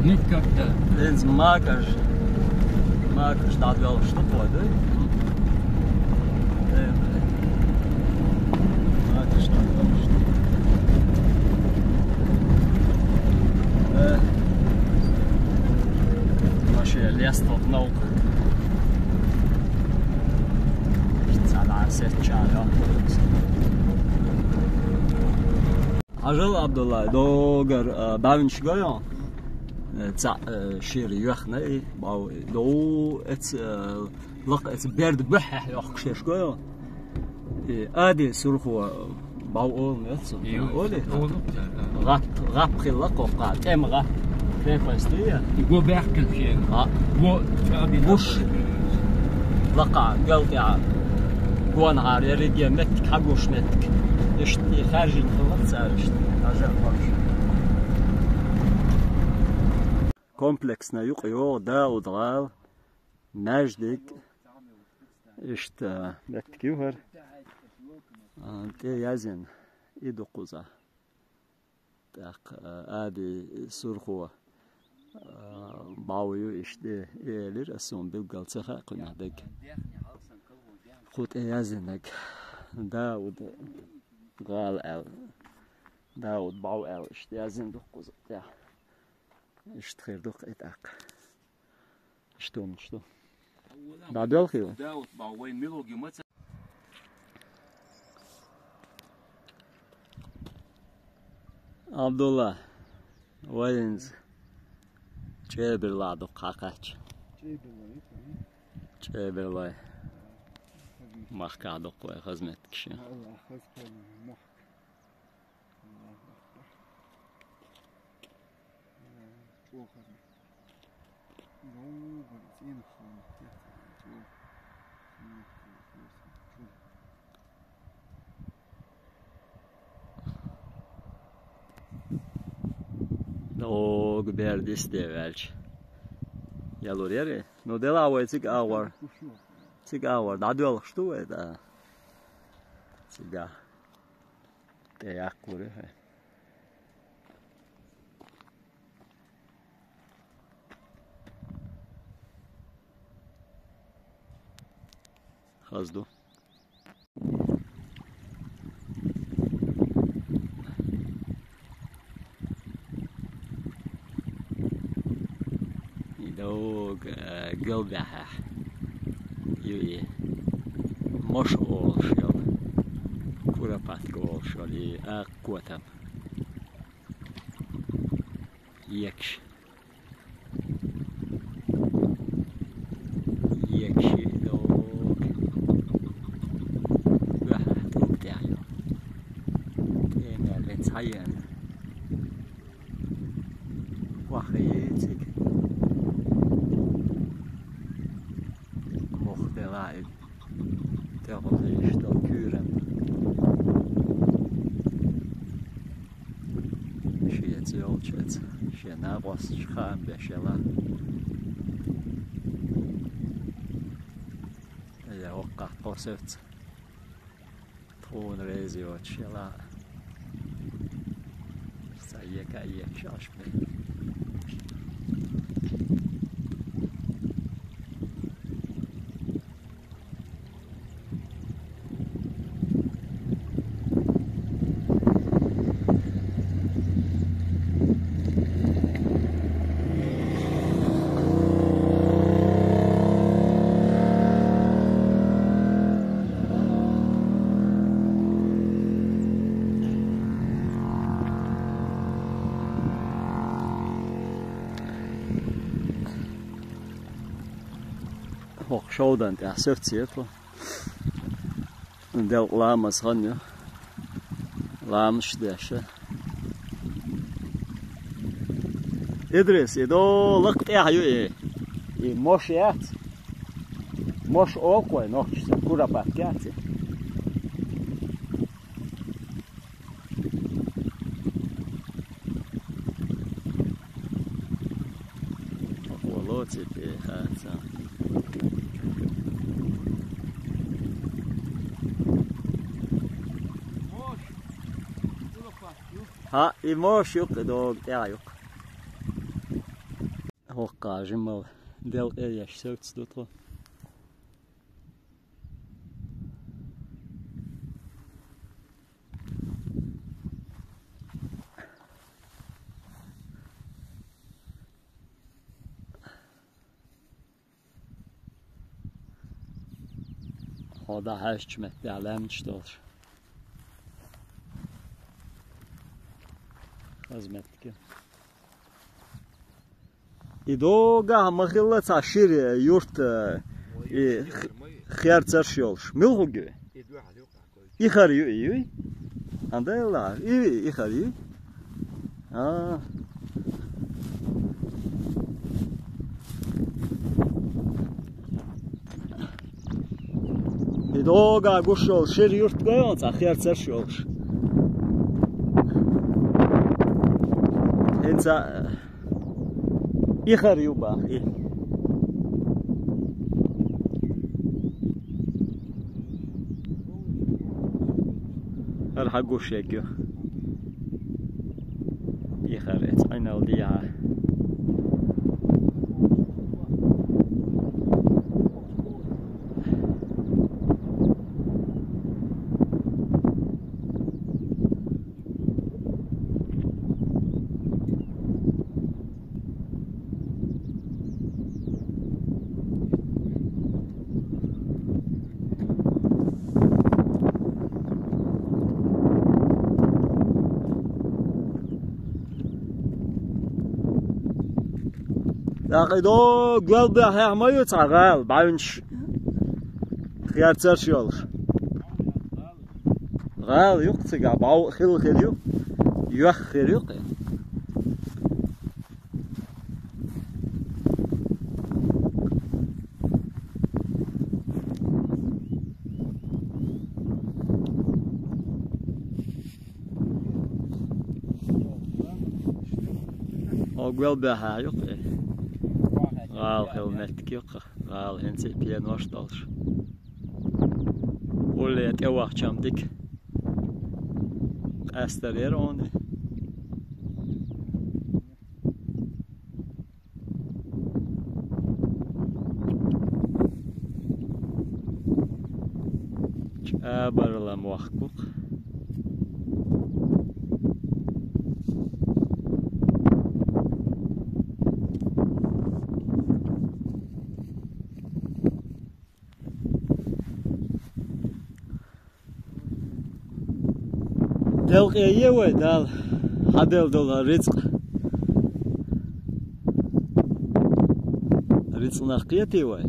Никогда. Венц макаш надвел что воды. Макаш надвел что. Наши лес толкнул. Сала сетчая. Ажал Абдулла догар бавинч гоё. شيري يخني باو دو ات لق ات برد بح يخشش شويه ادي سرخو باو اول مت اولي غاب خلق وقع تم غا فاستيا يقول بيحكي شيء وش لقع قلت يا كون عاري ريديا متك حقوش متك اشتي خارج الخلط سارشت اجل فرش كومبلكسنا يقيو داو دغال ناجدك اشت بكتكيوهر تي يازن إيدو قوزا تاق آدي سرخو باويو اشتي إيلير أسون بيبقال تخا قنا دك خود يازنك داود غال ال داود باو ال اشتي يازن دو قوزا تاق إشت خير دوق إتاق إشتون إشتو دادوال خيو داود باوين ميلوغي متى عبد الله وينز جابر لا دوق قاقاش جابر لا مخكا دوق خزمت كشي الله خزك مخ O gberdis develch. Yaloriere. No dela awe cig hour. Dadwel shtu da. Ciga. Te yakure. Hazdu. دوق قلبها يوي مش أولشل كورا باتك أولشل أقوتم يكش دوك واحد وبتاعي كأنه بنتعين وخيتك مختلف تغليش دكورن شيء زوجت شيء ناقص خام بشلا يا وقع قصت تون ريزي وشلا سيك أي شاش بي hoch schaudernd der Surtzirkel und der Lamas Hanjo Lamsdesche إدريس يدو لقط إيه موشيات موش أوكوي نوكش كورا باتكاتي أقولوتي بهذا ها الموش يقدو بتاعيق Hokka jimmel del elješ sökt dutlo. Hada hash met alem stor. Azmetke. إدوغا مخلة عشير يورت خيار ترشيولش ملغوغي يخاريو إيوي عندها إيوي يخاريو إدوغا غوشول شير يورت غيون خيار ترشيولش إنسا يخريو باخي الحقو شيكيو يخريت عين الديعة دو قلب ها ما يتعقل بعدش خيار ترشيولش غال يقطع باو خيل يوخر يقي او قلب ها يقي غال خلنت يقه غال هنسي بيان واشتالش ولا تواخ چامدك استرير اوني ابرلا موخكوك تلقي يوي دال حدل دولار رزق نقيتي وي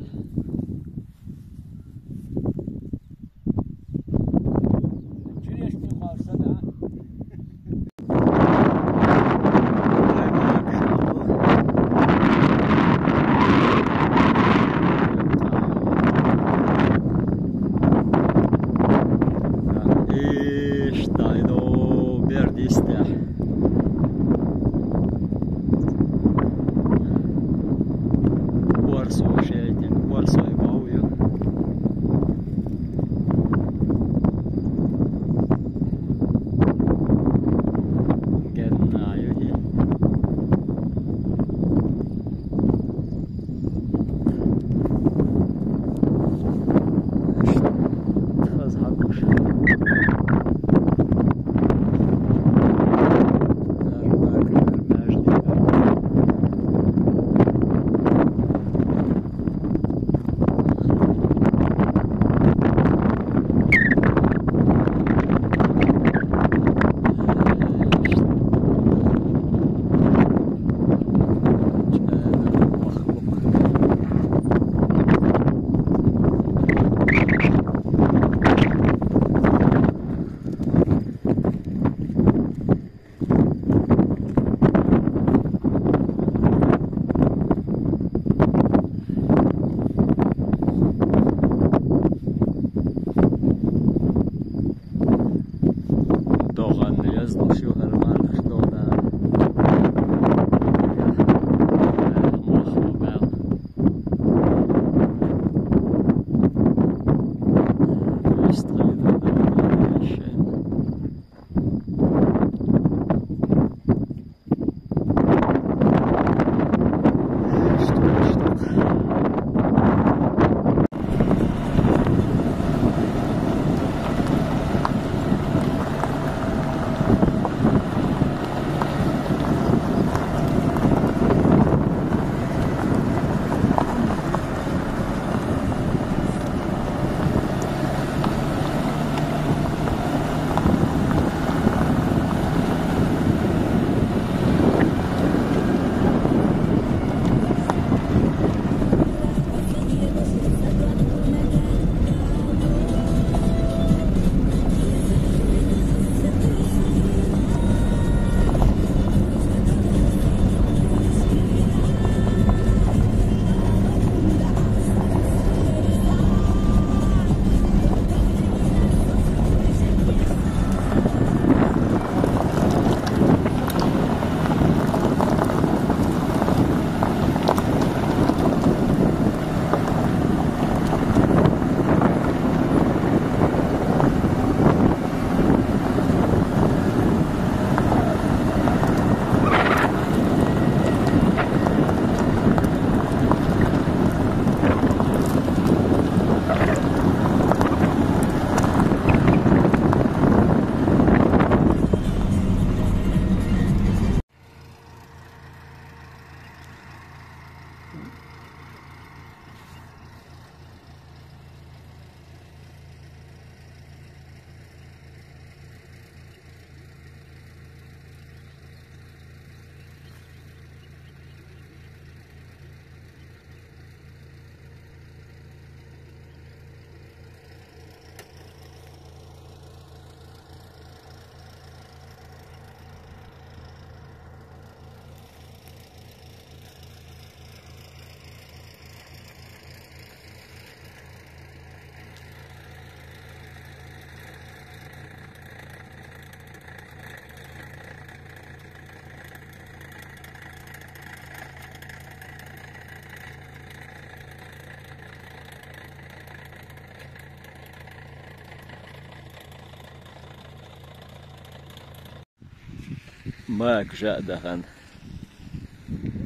ماك جاء دهن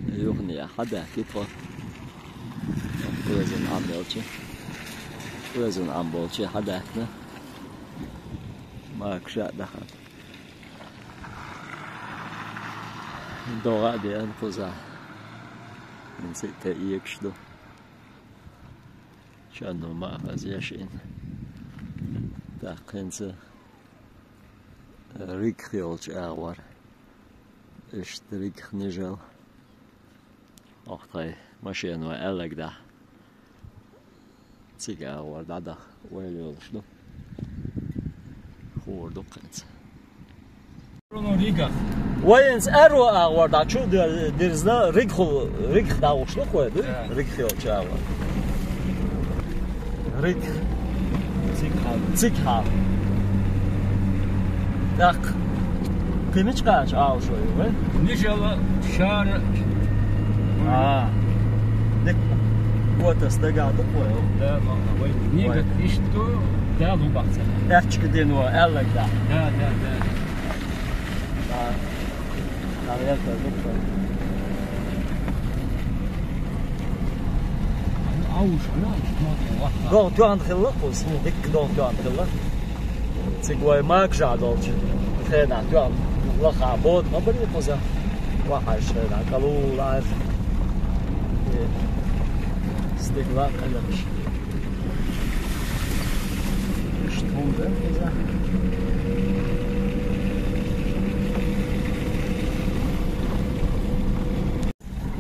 يغني حدا كتوى وزن عم بولشي وزن عم بولشي حدا احنا ماك جاء دهن دو غادي انفوزا من ستة يكشدو شانو ما غازياشين تاقنسه ريك يولج أغور اشتريك نجل أختي ماشي إنه ألق ده تيجي أغور ده وين يولج ده خور دقنت وينس أرو أغور ده شو درزنا ريك ده وش ده خوي ده ريك يولج أغور ريك تيك داق قيمتش قاش شوي وين نجل شارع ديك واتس ده قاعد قوي لا ما وين نيجا تشتو دابو بحث احكي كدينو قالك ده لا يا دكتور عاوش لا دون تو عند خلقوس ديك دون تو عند خلق تقوي ماك جادولج خينا تو عند خلق عبود ما بري قوزا واحد شينا قالوا عارف استقلال قلبش ايش تقول ده كذا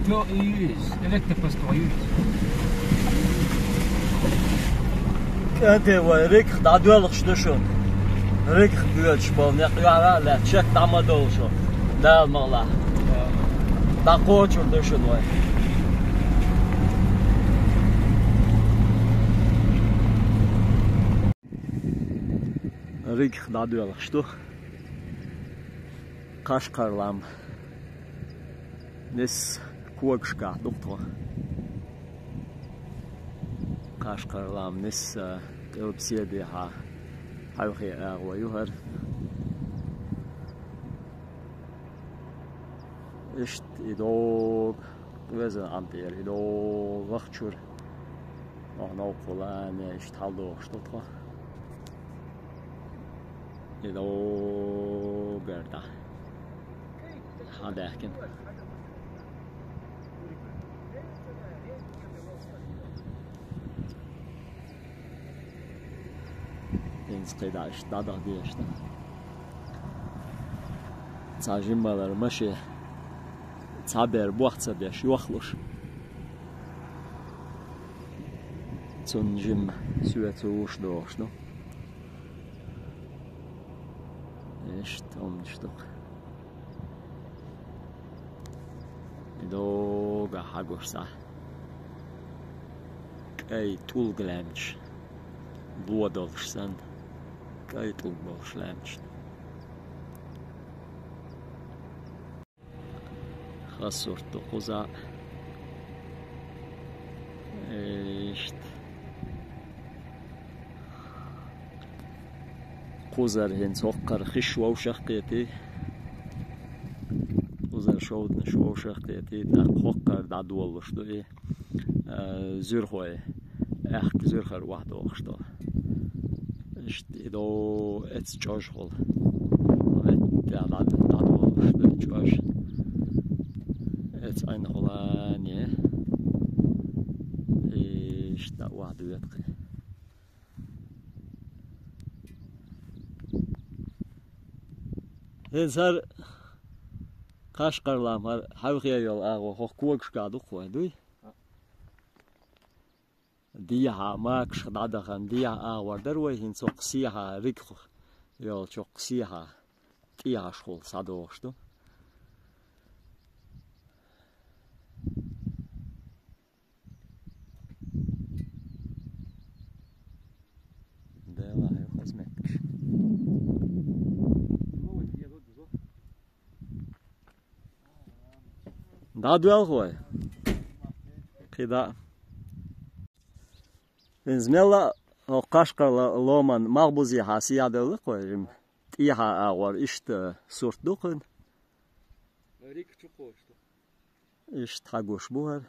تو ايز الكتريك تويوت انت وريك دادوالخ شدشون ريك بيوتش بول نقيا لا تشك تعمدول شو لا مالا دا قوتش دشون وي ريك دادوالخ شتو قاشقرلام نس كوغشكا دكتور قاشقرلام نس قلبسيدها حيوخي ويوهر اشت إدوغ وزن أمبير إدوغ وقتشور نحن فلان اشت حلوغ شتوتخا إدوغ بردا هذا أحكم قيدا اشتادا ديشتا تاجم بالر ماشي تابر بوقت بيش يوخلش تنجم سويتوش دوشنو اشت امشتق دوغا حاجوشتا اي طول غلامش بودolfstan Kaitlboslämst. Hassorto hozzá és Hozerhen szokkar hiswósaktéti Hozer sódna sósaktéti de hokkar da dolgosdói zürhoj zürhar wahdógstó إذا اتجاج هول ومت دادو اتجاج ات ein هولانية إيش دا واحد يتقي هنسر قاشقرلام هاوخيا يول أغو هو كوكش قادو خوي دوي ديها ماكش دادخن ديها آوردر وين سوقسيها ريكخ يول سوقسيها تيها شغل صادوشتو ده لا يخزمكش دادو الخوي كده زميلا قاشقر لومان مغبوزي حاسيا دلقوي تيها اور اشت سورت دوقن ريك تشوقوشتو اشت حاجوش بوهر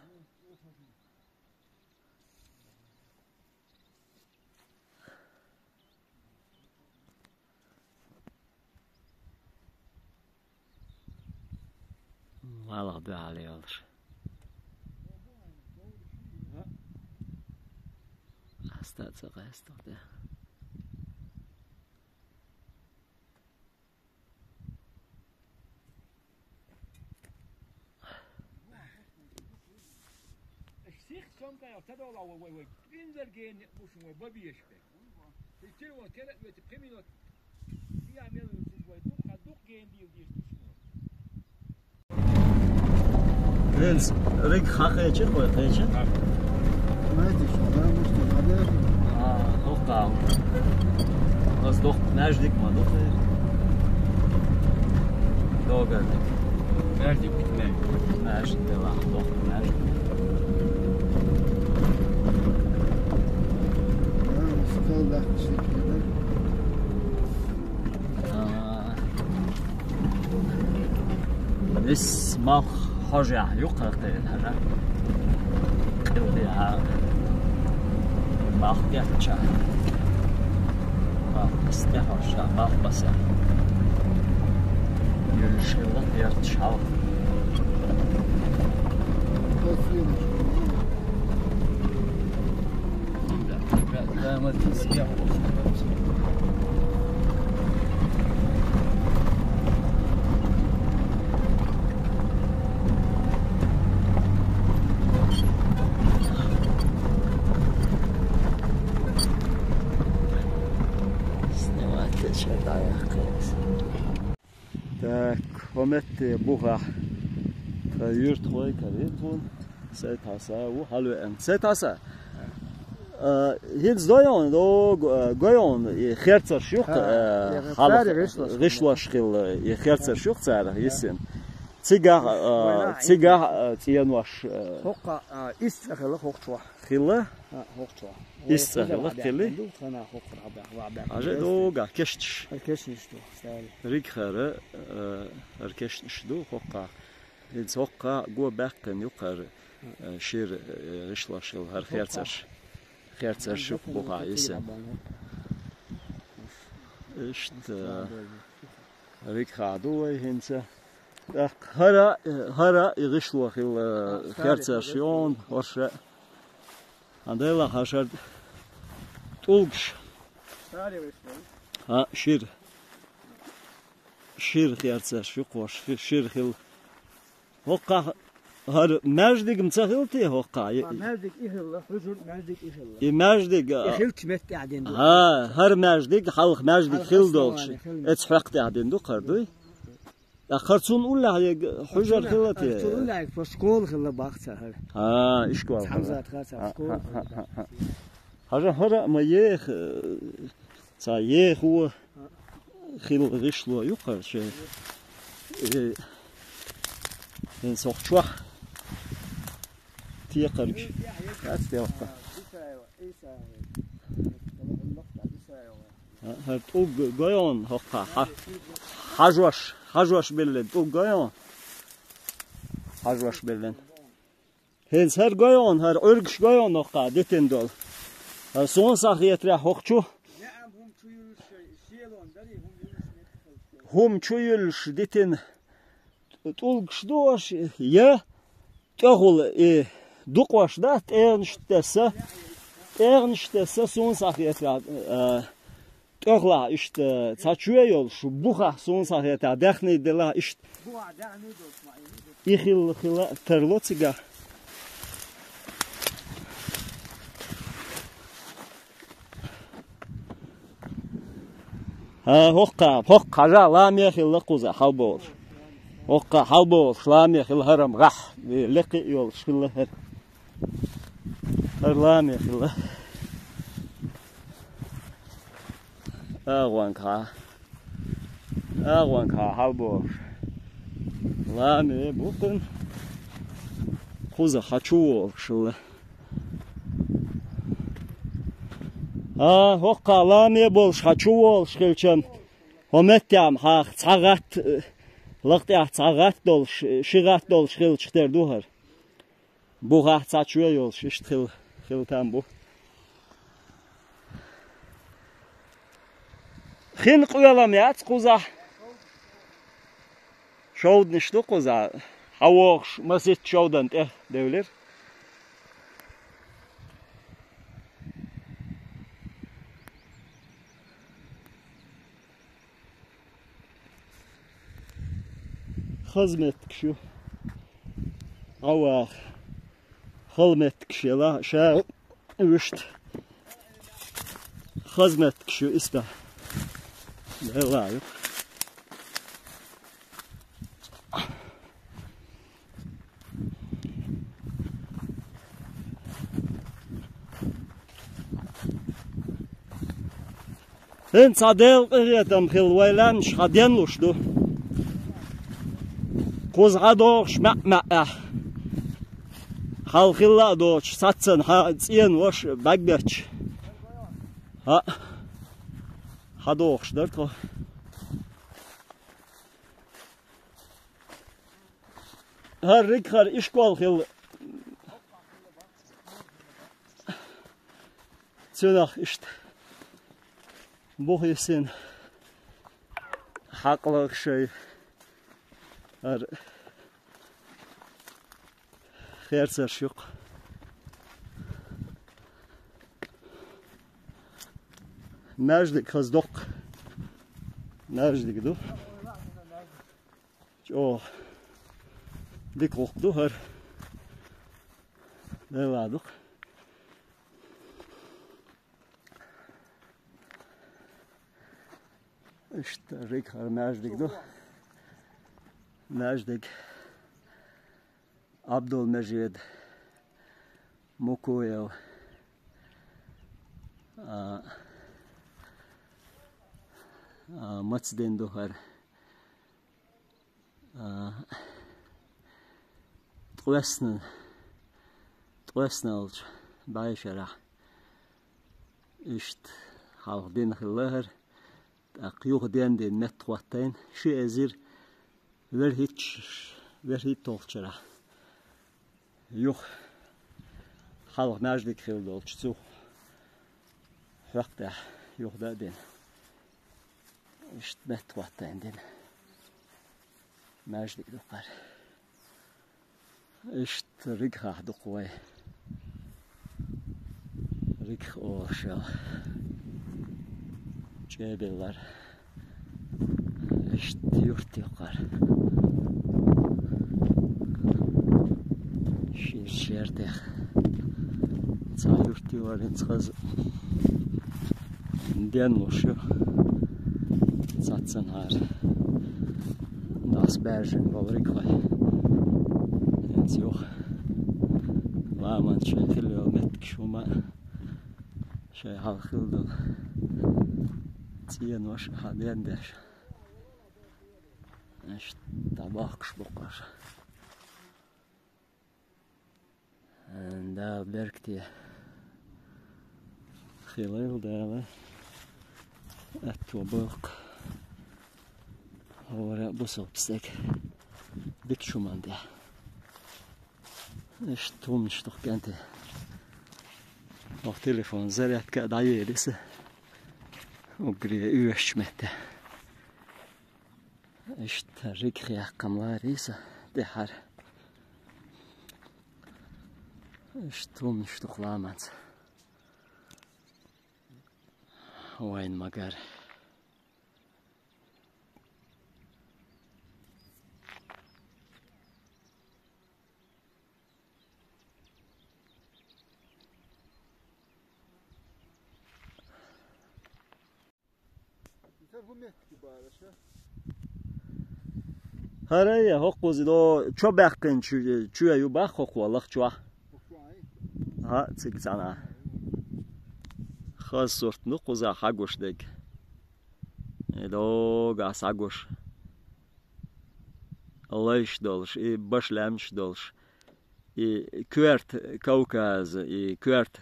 والله بعلي يالش That's a rest of there. some kind of tadol we inzer gain pushing we baby ishbek still what can it with criminal يعمل دوق gain deal Lens rig khaqechi qo'yqechi. Maydi shundan mushtaqa. To'qam. Az doq najdik ma doq. Do'gardik. Najdik bitmay. Najdik de vaqt doq najdik. Skolda şekilde. اسمه حاجة يقرأ هذا قلبها ما أخدعتش ما استحوش ما أخبصه يلشلق يرتشعو لا ما تنسيه Так, комет буга юрт хой каритун сетаса у халуэн сетаса хит зоён до гоён херцер шух ришлаш хил херцер шух цара есен цигар тиянваш хока истрахла хохчва хилла хохчва истрахла хилли خنا хохра ба аже дога кештш кешништо стали ريكخر اركشن شدو خوقا الزوقا جو باقن يقر شير رشلاشل هر خيرتر شوف بوقا يسن اشت ريكخادو هنسا هرا يغشلو خيرتر شيون ورشا عندنا حشر طولش ها شير خيرتر شو قوش شير خيل هوقا هر مجدك متخيلتي هوقا مجدك إهلا حجر مجدك إهلا مجدك إخلت مت قاعدين هر مجدك حلق مجدك خيل دولش اتحقت قاعدين دو قردوي خرطون ولا حجر خيلتي خرطون ولا فسكول خيل باقتها إشكوال حمزات خاصة فسكول هرا ما يخ تا يخ هو خيل غشلو يقر شيء نسخشوا تيقرج أستيقظ هرتوق جايون هقا حجوش بلد توق جايون حجوش بلد هنس هر جايون هر أرجش جايون هقا دتن دول سون ساخيت رح هقشو هم تشويلش دتن تولقش دوش يا تقول دوقواش ده ernstesse Sonsacheter تقلا إشت تشويل شو بوخا Sonsacheter دخني دلا إشت إخيل خلا ترلوتيجا هوقا جا لامي خلا قوزا حلبول هوقا حلبول لامي خلا هرم غح لقي يول شخلا هر لامي خلا أغوانكا حلبول لامي بوكن قوزا حشول شلا هوقا لامي بول حشول شخلشم همتام حق تعقت لقطع تعقت دول شغات دول شخل شختر دوهر بوغا تشويل شختل خلتام بو خين قيلام يات قوزا شود نشتو قوزا هواش مسيت شودنت دولر خزمتك شو أواخ خلمت كشيلا شا وشت خزمت كشو استا لا يق هن صادل قريتم خل ويلان شادين لوشدو قوز عدوش مع خلخلا دوش ساتسن ها تين وش باغبچ ها هادوش درتو هر ريكار اشكول خل تنخ اشت بوه يسن حقلق شيء هر خير سرشوق مجدك خزدق مجدك دو جو ديك وقت هر لا دق اشترك هر مجدك دو مجدك عبدالمجيد موكويو متصدين دوهر توسنالج بايشرا اشت حالق دين خلهر اقيوغ دين دين متواتين شي ازير ورهيت تولشرا يوخ حالق مجدك خيل دولش سو وقتا يوخ دا دين اشت متواتين دين مجدك دوقار اشت ريكها دوقوي ريك اوشا جبلار اشت يورت يقار شيردخ يورتي وارين تخز دين وشو ساتسن هار ناس برجن بوريكوي انتيوخ لا من شي خلو متك شوما شي هالخلدو تين وش هادين داش اش طباخش بقر دا بركتي خلال داله الطبق هو بصوبسك بك شو من ده ايش تومش doch كانت auf telefon زرعت كده عيلسه وقري ايش متى ايش تريك يا قملاريسه ده حر ايش تومش doch لامت وين مقر هريا هقوزي دو چو بقن چو يو بخ خو چو ها تسكتنا خاص صورت نو قوزا حقوش دك دو غاس حقوش الله دولش اي باش لامش دولش اي كوارت كوكاز اي كوارت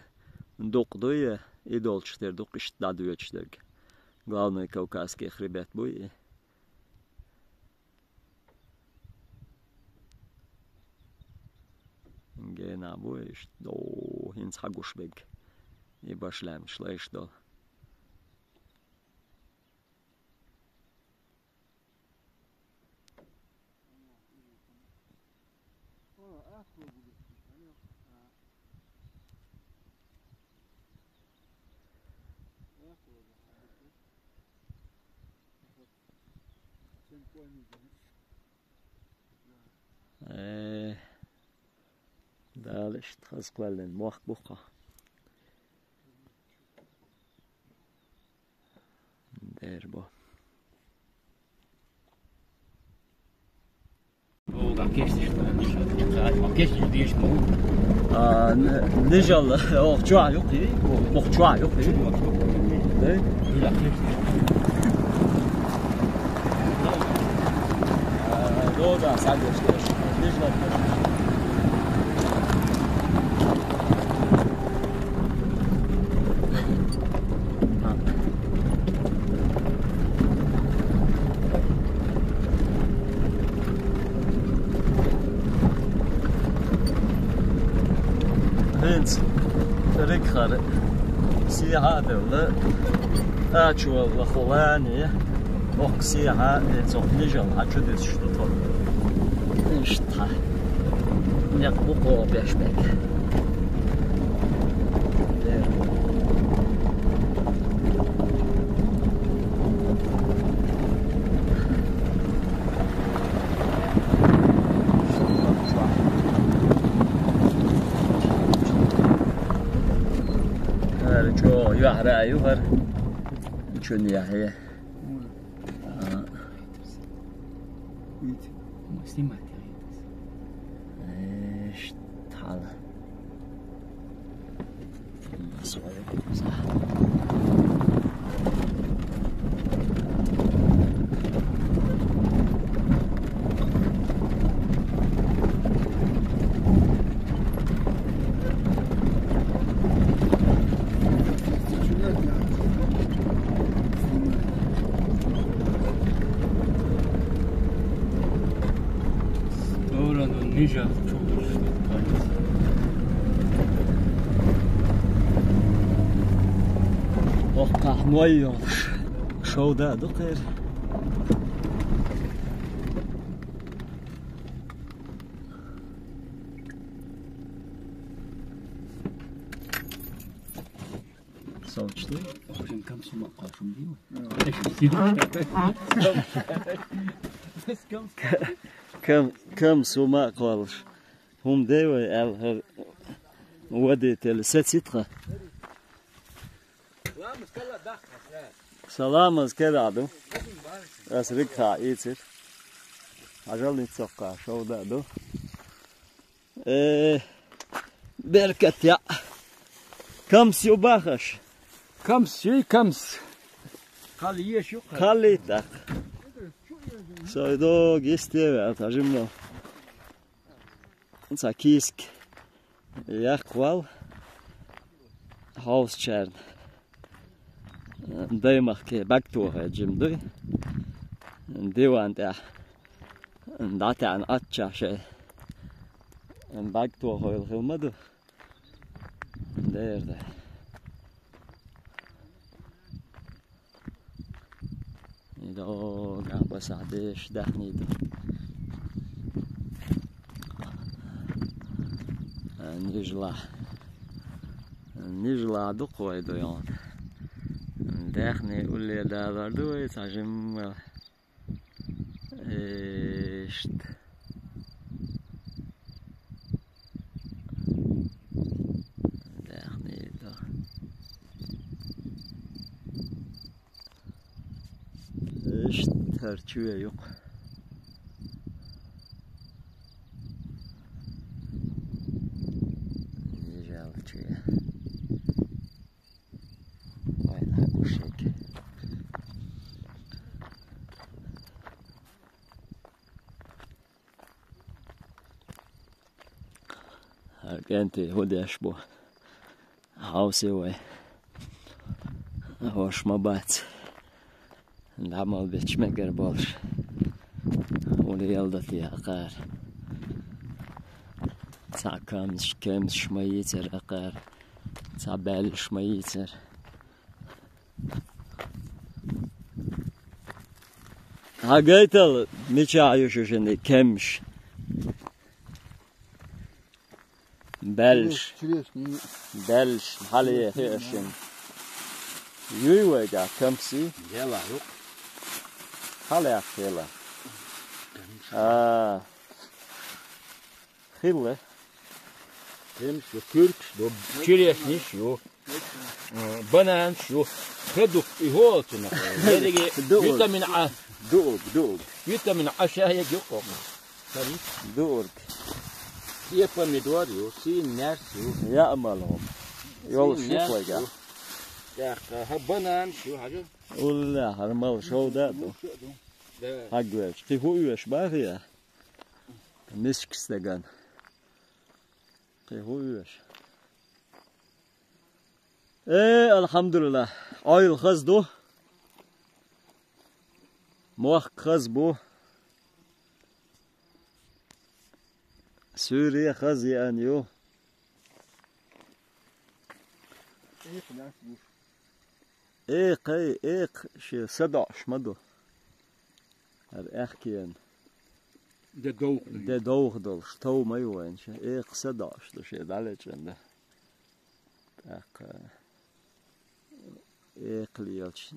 دوق دوية اي دولشتر دوق اشت دادويتشتر главный кавказский хребет буй гена буй до ins Haguschweg и башлям шлеш до да Alış tazqvallen muaq buqa. Derbo. O geçti işte. Geçti diye işte. Nijal oqçua yok iyi. Oqçua yok iyi. Değil. Öyle geçti. Doğudan sen geçti. Nijal. Hint ركخر سياحة دولة أشوى الخلانية وق سياحة تزوج نجال أشود تشتغل نشتها نقبقو بيشبك يحرق يفر شنو يحيى ايش تعال صح Nice çok uçtu. وقع مويه شو ده دقير صوتشتي عشان كم سمع قاشم ديو كم سوما قالش هم ديوي ال وديت الست ستة سلام كده عدو أسرقها يصير عجل نتسقى شو ده دو بركة يا كم سيو باخش كمس خليه شو خليتك سايدو جستيو تعجبنا انت كيسك ياخوال هاوس تشارن دايما كي باكتوها جمدوي ديوان تاع داتا عن اتشا شيء باكتوها الخدمة دير ده إذا قاعد بس عديش دحني ده نجلا دقوي دويان دحني يقول لي ده بردوي تعجم إيش دحني ده إيش ترتشوي يق أنت هودي أشبه هاوسي وي هوش مبات العمل بيتش مقر بولش ولي يلدتي أقار تاع كامس شميتر أقار تاع بال شميتر هاقيتل ميشا عيوشوشني كمش بلش حالي هيرشن يويجا كمسي يلا يوك حالي أخيلا خيلة Şu kürk, şu çileşmiş, şu banan, şu keduk ihotuna. Nerede vitamin A. دوق Vitamin A şahya yok o. Tabii. دوق Yapamı doğru yo. Sinler şu. يأملهم يول شوي قاعد Ya ha banan şu hacı. ولا هرمال شو دادو حقوش قيفو يوش باغية مسك استقان قيفو يوش ايه الحمد لله عايل خزدو موخ خزبو سوريا خزي انيو ايق شي 11 مدو هر اخكين De دوغ دول شتو ما يوين شي ايق 11 دو شي دالج عنده اق ايق ليالش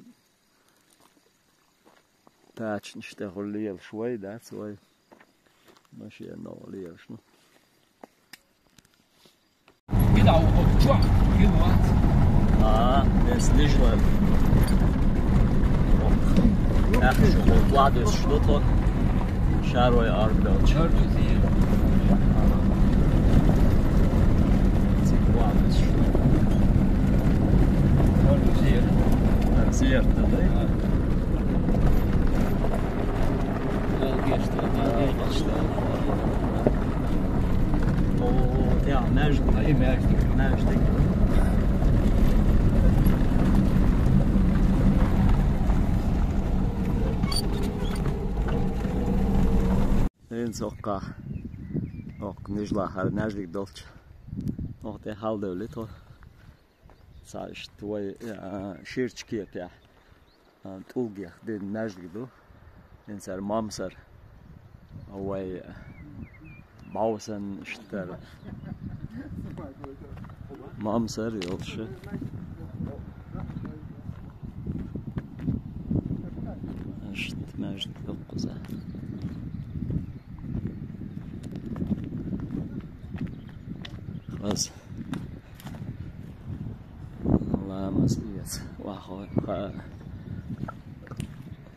تاچ نشتغل ليال شوي that's why ماشي انه ليال شنو كده او شو كده das nicht mal. Ach, schon klar, das Schlutter. Scharoy Arbeit. Çarpı diye. Çarpı diye. Sehr, tabii. O, ja, Märchen. Hayır merkezde. Märchen. Soka ok nijla har najlik dolč ok te halde lito saš tvoj širčki je tulgih de najlik do in sar mamsar ovaj bausen šter mamsar yolşı işte najlik dokuza خلاص والله ما زيت واخوي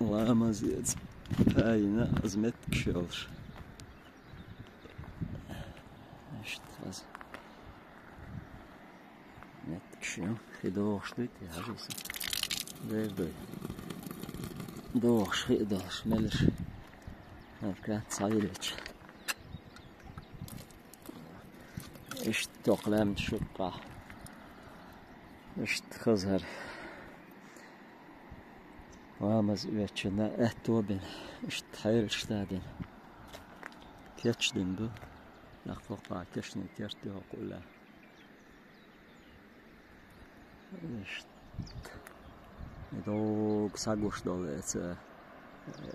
والله ما زيت فاينة أزمتك شوش اشت خلاص نتك شو في دوغ شتيت يا عجوز بيبي دوغ شخي دوغ ملش هالكات صايلتش اشت تقلم شقة اشت خزهر وامز ويتشنا اهتوبن اشت حير اشتادن كيتشدن دو يخفقا كشن كيرتي وقولا اشت دوغ ساقوش دول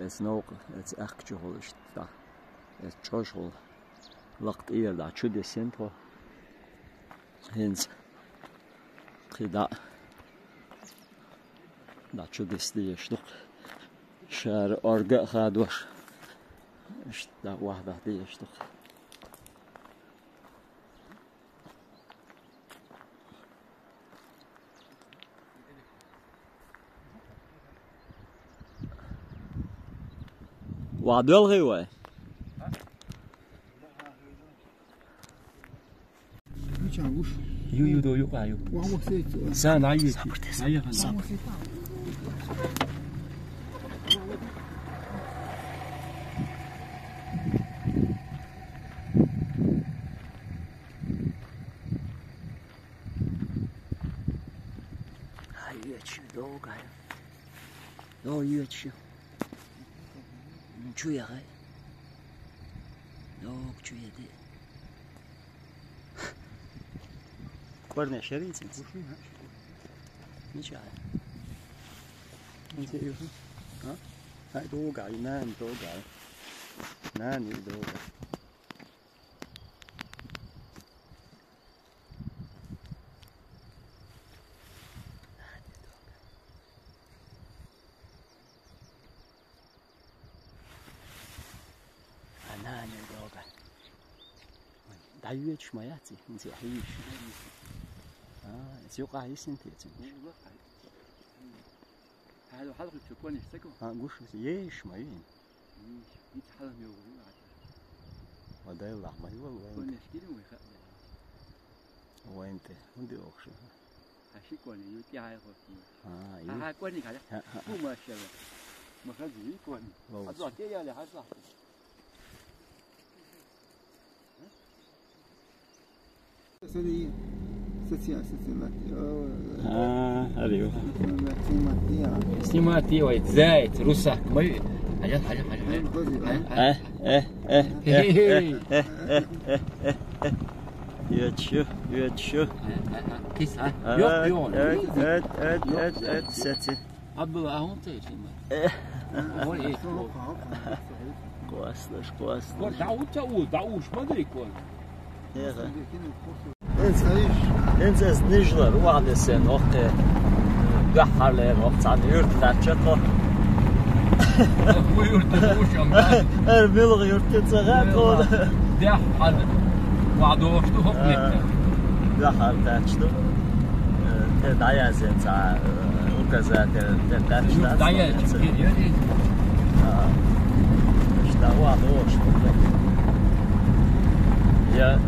اتس نوق اتس اخجهول اشت دا اتس جوشول لقت اير دا چودي سنتو hens qida da chudisli shtuq shar orga khadwash ishta wahda di shtuq وعدل غيوه Çavuş. Yu do yok ayo. Vamos ser. Sen ayı. Ayı Vamos ser. Ayıç doğga. No ayıç. Çuya. Yok çuya de. Корня шарите. Ничего. Интересно. А? Ай, долго, и нан, долго. Нан, и долго. Нан, и долго. دعيت شمياتي انت حيش سيوقع يسنتي هذا حلقة تكون يشتكوا قوش يش ماين يتحلم يوم وده يلا ما هو كون يشكيلي ويخاف وين انت ودي اوخش هشي كون يوتي هاي خوتي ها كوني كذا مو ما شاء الله ما خذي كوني هذا كي يا هذا سدي ايوه سيماتي ويتزايد روسك ما حاجات يتشو كيس ها يوم ساتي عبد الله هون تيجي هو ايه كواس دعوش ما ادري كون انت نجلر واحد سن وقت قحر له وقت عن يرت تاعته ويرتدوش البلغ يرت صغار ده حد وعدوش تو هوك قحر تاعته تدعي زين تاع وكذا تدعي دعي اشتاوا عدوش يا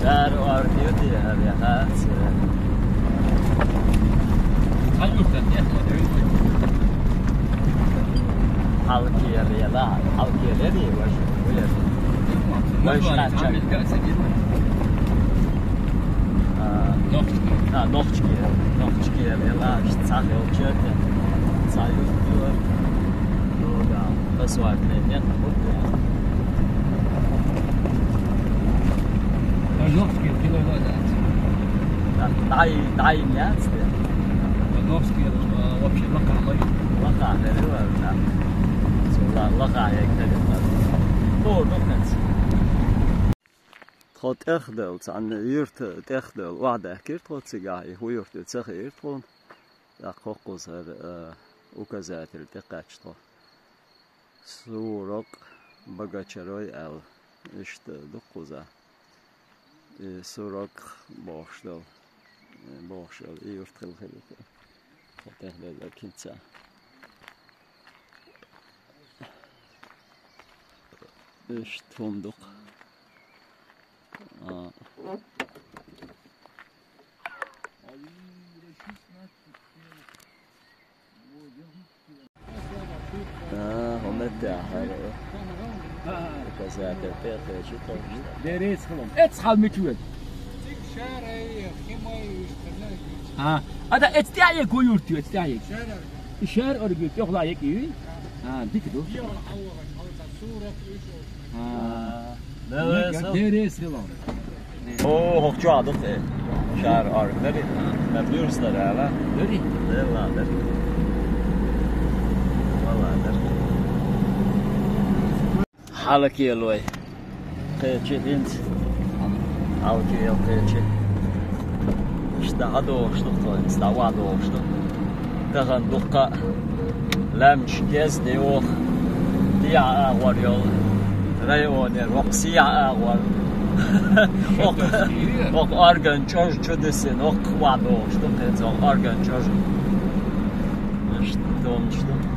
شهر وارديوتي هذه هات حلقي اللي لا حلقي اللي وش نوختي اللي لا اشتاق وجهك صاير بس واحد من Norski kilo da. Daj mjeste. Norski uopće laka moj. Laka ne da. Laka je kada. Dokaz. Trot erdelt an yurt erdel wada kirtrot sigai hu yurt tsagir tron. Da kokos ukazatel teqachto. Surok bagacharoy al işte dokuza. Surak boşdal yurt kılgılık fotoğraflar kimse işte funduk هناك كذا كذا شو Nereye çıkalım? Et çıkalım mükemmel. Ha, ada et diye koyuyor diyor, et diye. Şehir örgüt yok la yeki. Ha, dik dur. Ha. Nereye çıkalım? Hokçu adık şehir örgüt. Ne biliyorsun da hala? Nereye? Vallahi. حالك لوي قيتشي انت حالك يا قيتشي اشتهدو اشتغل استوعدو اشتغل تغن دقة لمش جاز ديوخ ديع اغور يول ريوني روكسيع اغور اوك ارغن تشورج تشدسين اوك وادو اشتغل ارغن تشورج اشتغل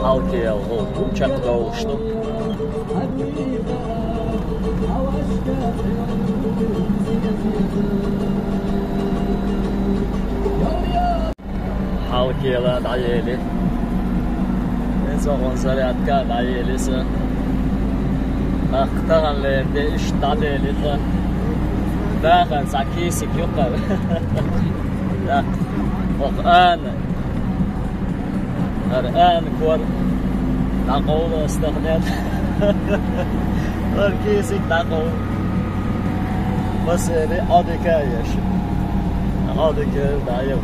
halkı uçak doğuştu. Halkı yıla dayeli. En son zaratka dayelisi. Aktaranlarda iş dayeli. Bakın sakisik yukarı. الآن كور تقول استغنيت الكيسك تقول بس هذه كايش هذا كايش